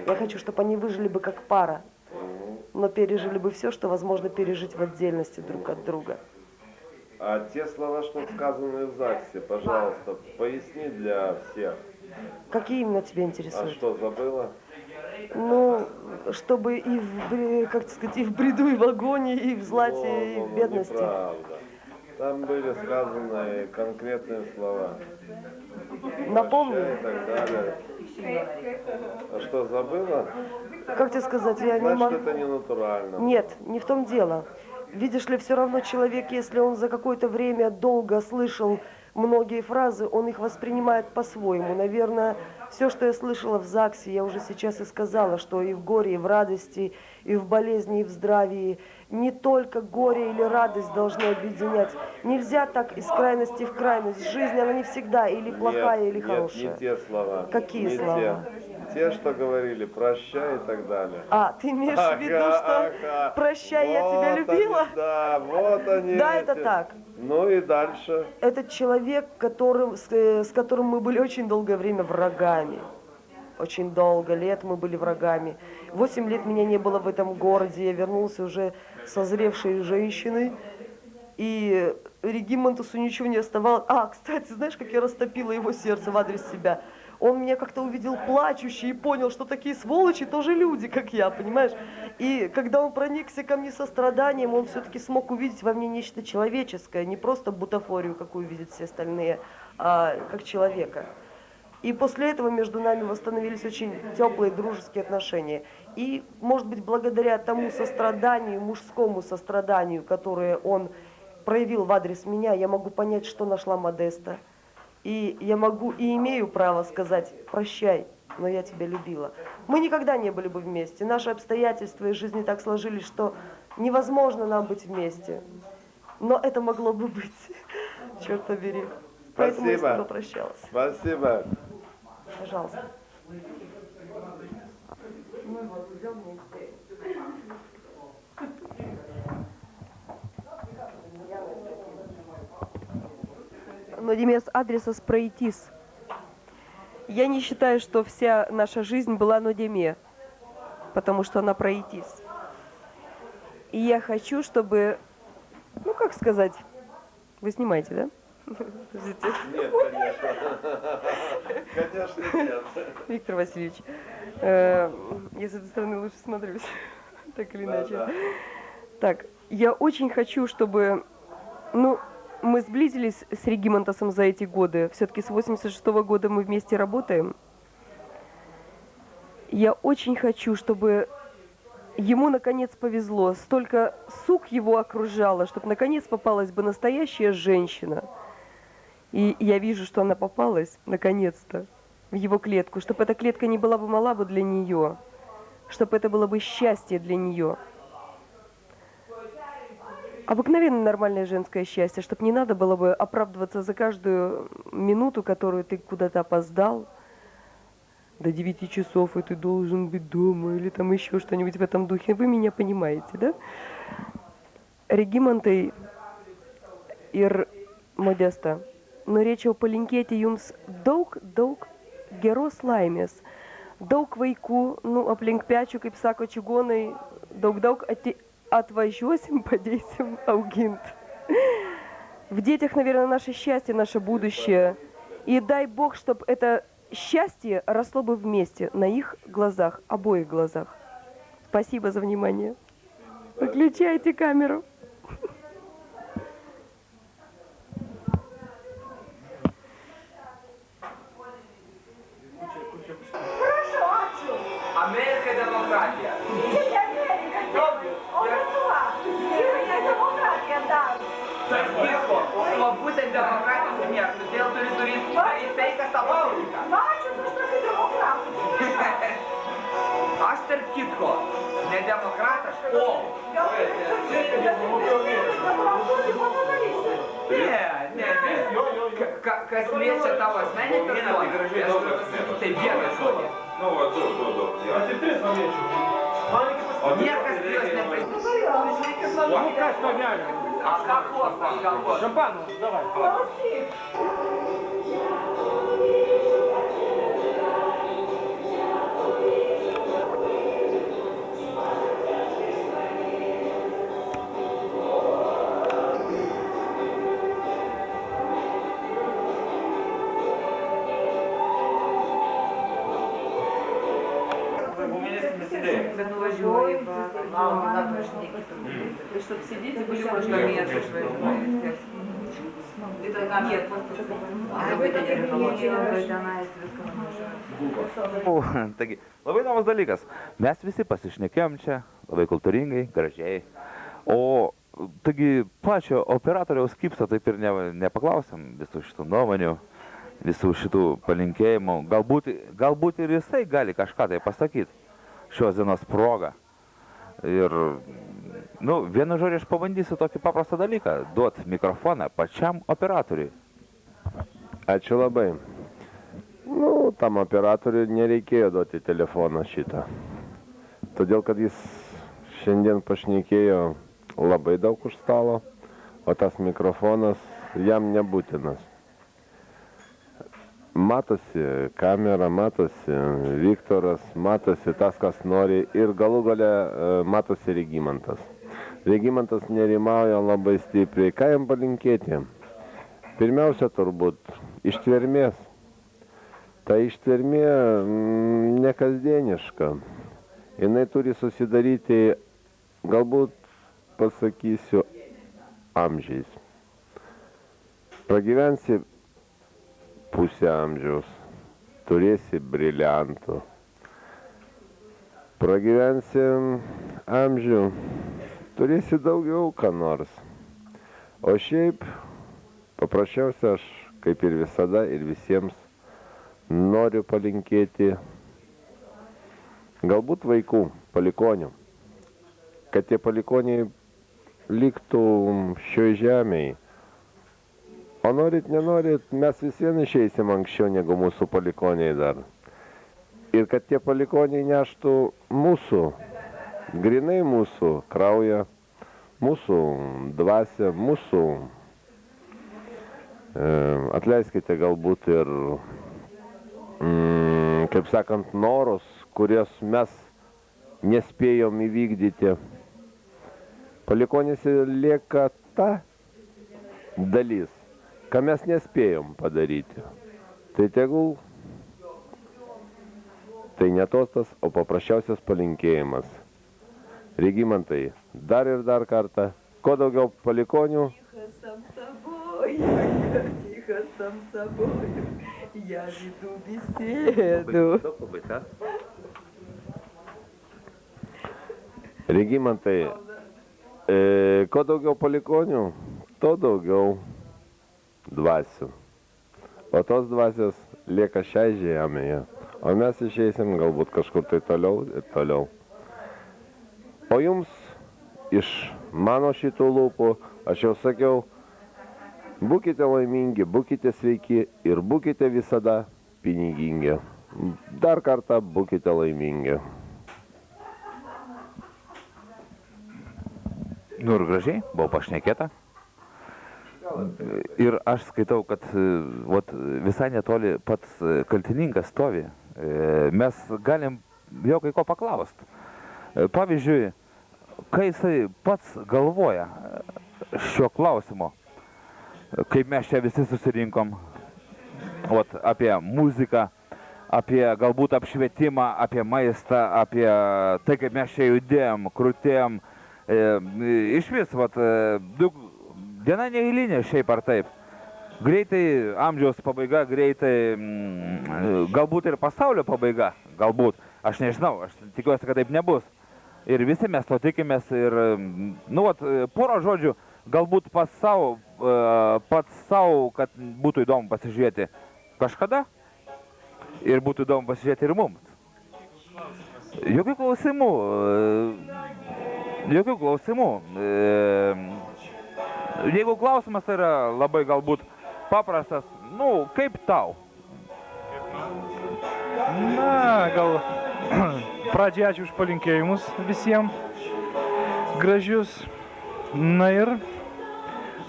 Я хочу, чтобы они выжили бы как пара, но пережили бы все, что возможно пережить в отдельности друг от друга. А те слова, что сказаны в ЗАГСе, пожалуйста, поясни для всех. Какие именно тебя интересуют? А что, забыла? Ну, чтобы и в, как сказать, и в бреду, и в агонии, и в злате, и в бедности. Неправда. Там были сказаны конкретные слова. Напомню. Прощай и так далее. А что, забыла? Как тебе сказать, я не Значит, могу... это не натурально. Нет, не в том дело. Видишь ли, все равно человек, если он за какое-то время долго слышал многие фразы, он их воспринимает по-своему. Наверное, все, что я слышала в ЗАГСе, я уже сейчас и сказала, что и в горе, и в радости, и в болезни, и в здравии. Не только горе или радость должны объединять. Нельзя так из крайности в крайность. Жизнь, она не всегда или плохая, или хорошая. Нет, не те слова. Какие не слова? Те, что говорили, прощай и так далее. А, ты имеешь в виду, что прощай, я тебя любила? Они, да, вот они. Да, это так. Ну и дальше. Это человек, с которым мы были очень долгое время врагами. Очень долго лет мы были врагами. 8 лет меня не было в этом городе. Я вернулся уже созревшей женщиной. И Регимонтусу ничего не оставалось. А, кстати, знаешь, как я растопила его сердце в адрес себя? Он меня как-то увидел плачущей и понял, что такие сволочи тоже люди, как я, понимаешь? И когда он проникся ко мне состраданием, он все-таки смог увидеть во мне нечто человеческое, не просто бутафорию, какую видят все остальные, а как человека. И после этого между нами восстановились очень теплые дружеские отношения. И, может быть, благодаря тому состраданию, мужскому состраданию, которое он проявил в адрес меня, я могу понять, что нашла Модеста. И я могу и имею право сказать «прощай, но я тебя любила». Мы никогда не были бы вместе. Наши обстоятельства и жизни так сложились, что невозможно нам быть вместе. Но это могло бы быть. Черт побери. Поэтому я с тобой прощалась. Спасибо. Пожалуйста. Но Демес адресас проитис. Я не считаю, что вся наша жизнь была нодеме, потому что она проитис. И я хочу, чтобы, ну как сказать, вы снимаете, да? Нет, конечно. Конечно, нет. Виктор Васильевич, я с этой стороны лучше смотрюсь, так или иначе. Да. Так, я очень хочу, чтобы, ну, мы сблизились с Регимонтосом за эти годы. Все-таки с 86-го года мы вместе работаем. Я очень хочу, чтобы ему наконец повезло. Столько сук его окружало, чтобы наконец попалась бы настоящая женщина. И я вижу, что она попалась, наконец-то, в его клетку. Чтобы эта клетка не была бы мала бы для нее. Чтобы это было бы счастье для нее. Обыкновенное нормальное женское счастье, чтобы не надо было бы оправдываться за каждую минуту, которую ты куда-то опоздал. До 9 часов, и ты должен быть дома, или там еще что-нибудь в этом духе. Вы меня понимаете, да? Регимонтей ир Модеста. Но речь о палинкете юмс daug geros laimės. Daug vaikų, ну, aplink pečių, kaip sako čigonai, daug отвозим, подейсим, аугинт. В детях, наверное, наше счастье, наше будущее. И дай Бог, чтобы это счастье росло бы вместе, на их глазах, обоих глазах. Спасибо за внимание. Выключайте камеру. Америка демократия. Так, Дievo, o būtent demokratijos nėra, todėl turi daryti tai, kas tavo patinka. Aš tarp kitko, ne demokratas, o... Ne. Kas liečia tavo asmenį personą, aš galiu pasakyti tai vieną žodį. Ну вот, тут. Niekas prie jos neprisimė. А каков? Шампану, давай. prasidėjo. Bet nuvažiuoji, tai чтоб сидеть, были можно место važiuoji. Taigi, labai įdomus dalykas. Mes visi pasišnekėjom čia, labai kultūringai, gražiai. O, taigi, pačio operatoriaus Kipso taip ir nepaklausėm visų šitų nuomonių, visų šitų palinkėjimų. Galbūt ir jisai gali kažką tai pasakyti šios dienos progą. Ir, vienu žodžiu, aš pabandysiu tokį paprastą dalyką – duoti mikrofoną pačiam operatoriui. Ačiū labai. Tam operatoriui nereikėjo duoti telefoną šitą. Todėl, kad jis šiandien pašnekėjo labai daug už stalo, o tas mikrofonas jam nebūtinas. Matosi kamera, matosi Viktoras, matosi tas, kas nori ir galų gale matosi Regimantas. Regimantas nerimauja labai stipriai. Ką jam palinkėti? Pirmiausia, turbūt, ištvermės. Ta ištvermė nekasdieniška. Jinai turi susidaryti, galbūt pasakysiu, amžiais. Pragyvensi pusę amžiaus, turėsi briliantų. Pragyvensi amžių, turėsi daugiau ką nors. O šiaip, paprasčiausia, aš, kaip ir visada ir visiems, noriu palinkėti galbūt vaikų, palikonių. Kad tie palikoniai liktų šioj žemėje. O norit, nenorit, mes vis vien išeisim anksčiau negu mūsų palikoniai dar. Ir kad tie palikoniai neštų mūsų, grinai mūsų kraują, mūsų dvasią, mūsų, atleiskite galbūt ir, kaip sakant, norus, kurios mes nespėjom įvykdyti. Palikonėse lieka ta dalis, ką mes nespėjom padaryti. Tai tegul, tai ne tostas, o paprasčiausias palinkėjimas. Regimantai, dar ir dar kartą, kuo daugiau palikonių. Тихо сам собой, я веду беседу. Regimantai, kuo daugiau palikonių, to daugiau dvasių. O tos dvasios lieka šiai žemėje. O mes išeisim galbūt kažkur tai toliau ir toliau. O jums iš mano šitų lūpų, aš jau sakiau, būkite laimingi, būkite sveiki ir būkite visada pinigingi. Dar kartą būkite laimingi. Ir gražiai, buvo pašnekėta. Ir aš skaitau, kad visai netoli pats kaltininkas stovi. Mes galim jo kai ko paklausti. Pavyzdžiui, kai jisai pats galvoja šio klausimo, kaip mes čia visi susirinkom, apie muziką, apie galbūt apšvietimą, apie maistą, apie tai, kaip mes čia judėjom, krūtėjom, iš vis, diena neeilinė šiaip ar taip. Greitai amžiaus pabaiga, greitai galbūt ir pasaulio pabaiga, galbūt. Aš nežinau, aš tikiuosi, kad taip nebus. Ir visi mes to tikimės ir, porą žodžių, galbūt pats savo, kad būtų įdomu pasižiūrėti kažkada ir būtų įdomu pasižiūrėti ir mums. Jokių klausimų. Jeigu klausimas yra labai galbūt paprastas, kaip tau? Na, gal pradžiai ačiū už palinkėjimus visiems gražius. Na ir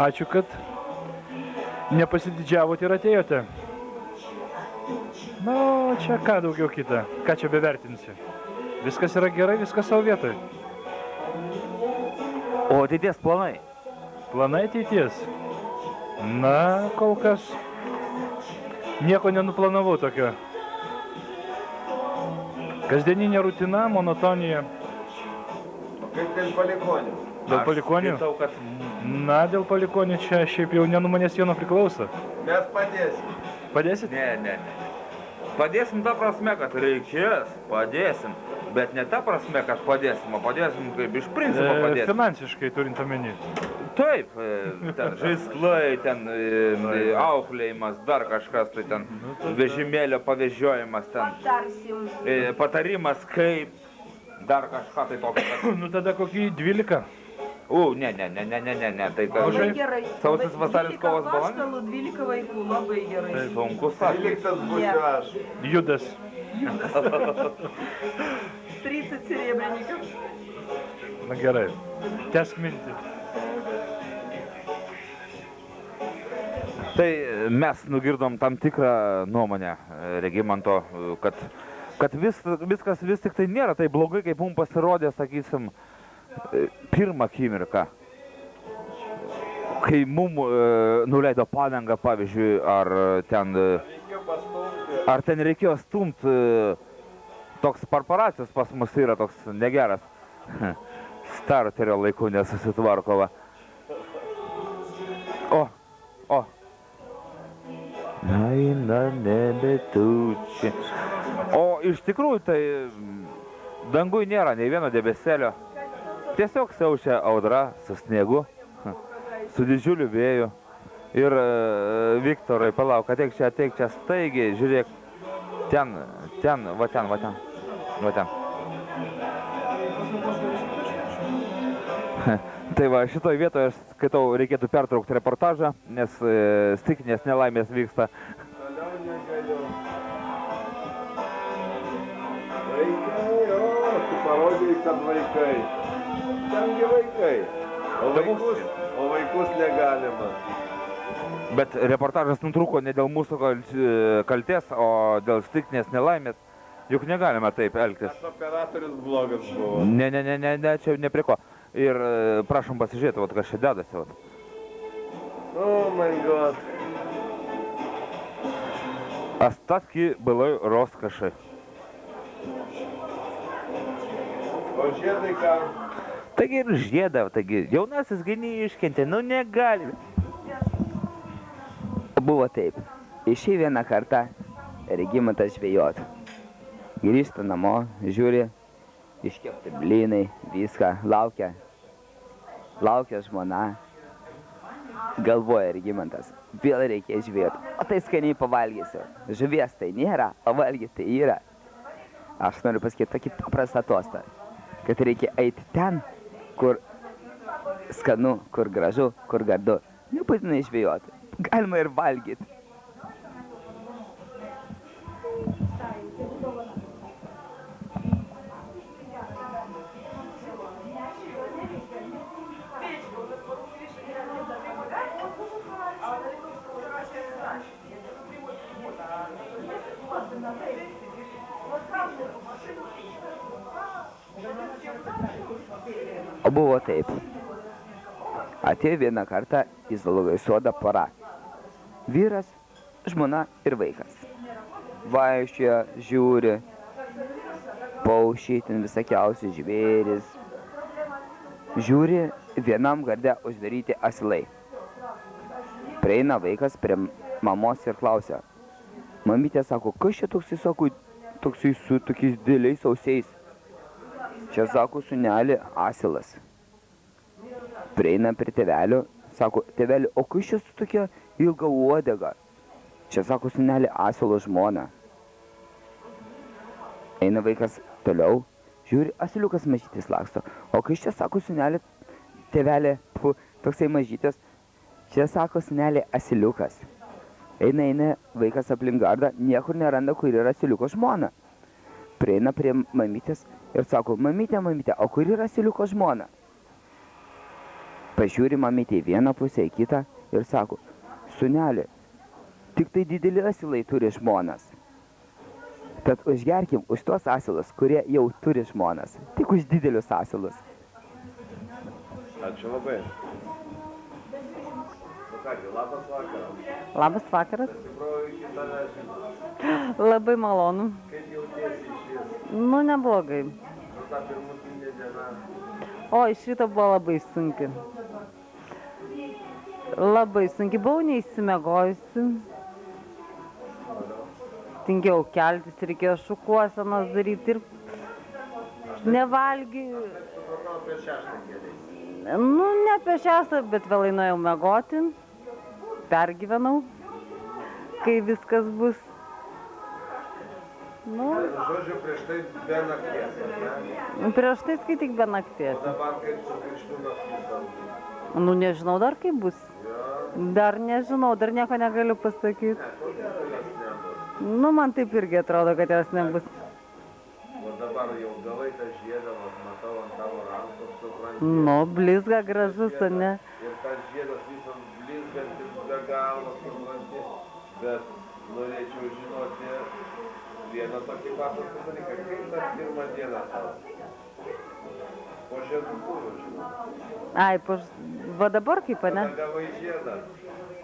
ačiū, kad nepasididžiavot ir atėjote. Na, čia ką daugiau kita, ką čia bevertinsi. Viskas yra gerai, viskas savo vietoj. O ateities planai? Planai ateities? Na, kol kas nieko nenuplanavau tokio Kasdieninė rutina, monotonija. Kaip dėl palikonių? Dėl palikonių? Aš skaitau, kad Na, dėl palikonių čia šiaip jau ne nuo manęs vieno priklauso. Mes padėsim. Padėsit? Ne. Padėsim ta prasme, kad reikės, padėsim. Bet ne ta prasme, kad padėsim, o padėsim kaip iš principo padėsim. Finansiškai turint omeny. Taip, ten žaislai, ten auklėjimas, dar kažkas, tai ten vežimėlio pavežiojimas, ten patarimas kaip, dar kažką tai tokio. Nu tada kokį 12? Ne, tai ką. Labai gerai. Sausis, vasaris, kovas, balandis. 12 vaikų, labai gerai. Tai sunkus atvejis. 12 būsiu aš. Judas. 30 серебряников. Na gerai. Tęsk mintį. Tai mes nugirdom tam tikrą nuomonę Regimanto, kad viskas vis tik tai nėra taip blogai, kaip mums pasirodė, sakysim, pirmą akimirką. Kai mums nuleido padangą, pavyzdžiui, ar ten reikėjo stumti, toks parparacijos pas mus yra toks negeras. Starterio laiku nesusitvarko, va. O. Eina nebetuči. O iš tikrųjų tai dangui nėra nei vieno debesėlio. Tiesiog siaučia audra su sniegu, su didžiuliu vėju. Ir Viktorai, palauk, ateik čia staigiai, žiūrėk, va ten. Tai va, šitoj vietoje aš skaitau, reikėtų pertraukti reportažą, nes stichinės nelaimės vyksta. Tu parodėjai, kad vaikai. Tengi vaikai. O vaikus negalima. Bet reportažas nutrūko ne dėl mūsų kaltės, o dėl stichinės nelaimės. Juk negalime taip elgtis. Operatorius blogas buvo. Ne, čia ne prie ko. Ir prašom pasižiūrėti, kas čia dedasi. Oh my god. Остатки былой роскоши. O žiedai ką? Taigi ir žiedą, taigi jaunasis gini iškentė, negali. Buvo taip. Išėjo vieną kartą Regimantas žvejot. Grįžta namo, žiūri, iškepti blynai, viską, laukia žmona. Galvoja Regimantas, vėl reikia žvejot, o tai skaniai pavalgysiu. Žuvies tai nėra, o valgyti tai yra. Aš noriu pasakyti tokį paprastą tostą, kad reikia eiti ten, kur skanu, kur gražu, kur gardu. Nebūtinai žvejoti, galima ir valgyti. O buvo taip. Atėjo vieną kartą į zoologijos sodą pora. Vyras, žmona ir vaikas. Vaikščioja, žiūri, paukščiai, ten visokiausi žvėrys. Žiūri, vienam garde uždaryti asilai. Prieina vaikas prie mamos ir klausia. Mamytė sako, kas čia toksai, sako, toksai su tokiais dideliais ausiais. Čia, sako, sūnelį asilas. Prieina prie tėvelio, sako, tėvelį, o kas čia su tokia ilga uodega? Čia, sako, sūnelį asilo žmona. Eina vaikas toliau, žiūri, asiliukas mažytis laksto. O kas čia, sako, sūnelį, tėvelį, toksai mažytis. Čia, sako, sūnelį, asiliukas. Eina vaikas aplink gardą, niekur neranda, kur yra asiliuko žmona. Prieina prie mamytės ir sako, mamytė, o kur yra asiliuko žmona? Pažiūri mamytė į vieną pusę, į kitą ir sako, sūnelį, tik tai dideli asilai turi žmonas. Tad užgerkim už tuos asilus, kurie jau turi žmonas, tik už didelius asilus. Ačiū labai. Kągi, labas vakaras. Labas vakaras. Atsiprašau, iki tavęs. Labai malonu. Kaip jautiesi išvis? Nu, neblogai. O, iš ryto buvo labai sunki. Labai sunki, buvau neįsimiegojusi. Tingėjau keltis, reikėjo šukuosenas daryti ir nevalgy. Nu, ne apie 6, bet vėlai nuėjau miegoti. Pergyvenau, kai viskas bus. Nu, Žodžiu, prieš tai be nakties, ne? prieš tai skaityk be nakties. O dabar kaip su krikštų naktis? Nu, nežinau dar kaip bus. Dar nežinau, dar nieko negaliu pasakyti. Nu, man taip irgi atrodo, kad jos nebus. O dabar jau gavai tą žiedą, matau ant tavo rankos, supranti. Nu, blizga gražus, ne? Ir tas žiedas visas blizgantis be galo, supranti. Bet norėčiau žinoti vieną tokį paprastą dalyką. Kaip tą pirmą dieną tau? Po žiedų buvo, žinau. Ai, va dabar kaip, ne? Kada gavai žiedą?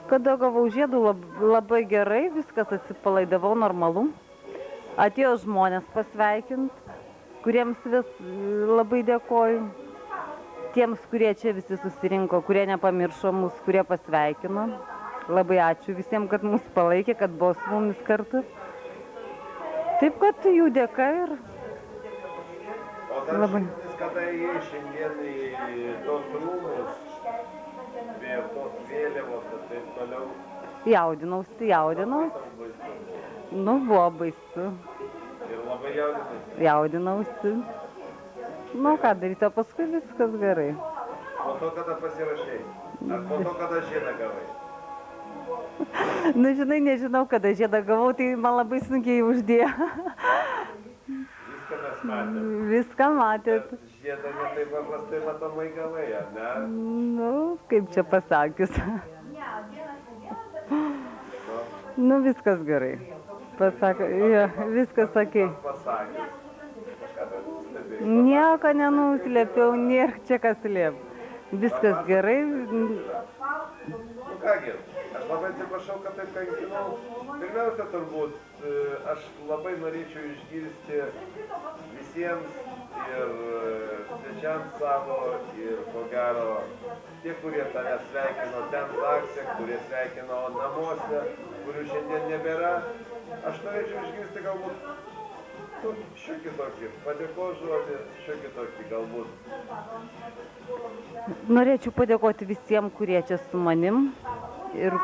Kada gavau žiedų, labai gerai, viskas atsipalaidavau, normalu. Atėjo žmonės pasveikint, kuriems vis labai dėkoju. Tiems, kurie čia visi susirinko, kurie nepamiršo mus, kurie pasveikino. Labai ačiū visiems, kad mus palaikė, kad buvo su mumis kartu. Taip, kad jų dėka ir O dar šiandien, kada įėjai šiandien į tos rūmus, prie tos vėliavos ir taip toliau. Jaudinausi. Nu, buvo baisu. Ir labai jaudinausi. Jaudinausi. Nu, ką daryti, o paskui viskas gerai. Po to, kada pasirašai? Ar po to, kada žiedą gavai? Nu, žinai, nežinau, kada žiedą gavau, tai man labai sunkiai uždėjo. Viską mes matėm. Viską matėt. Bet žiedą ne taip paprastai matomai gavai, ar ne? Nu, kaip čia pasakius. Nu, viskas gerai. Pasakė, jo, viskas sakė. Nieko nenuslėpiau, nėra čia kas slėp. Viskas gerai. Nu kągi, aš labai atsiprašau, kad taip kankinau. Pirmiausia, turbūt, aš labai norėčiau išgirsti visiems ir svečiams savo ir ko gero tie, kurie tave sveikino ten zakse, kurie sveikino namuose, kurių šiandien nebėra. Aš norėčiau išgirsti galbūt šiokį tokį padėkos žodį, šiokį tokį galbūt. Norėčiau padėkoti visiems, kurie čia su manim ir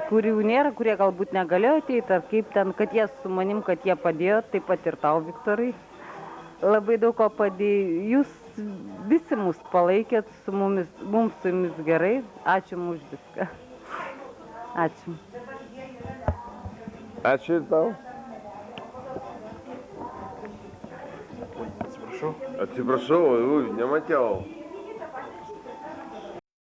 kurių nėra, kurie galbūt negalėjo ateiti, ar kaip ten, kad jie su manim, kad jie padėjo, taip pat ir tau, Viktorai. Labai daug ko padėjo. Jūs visi mus palaikėt, mums su jumis gerai. Ačiū už viską. Ačiū. Ačiū ir tau. Atsiprašau. Atsiprašau, nemačiau.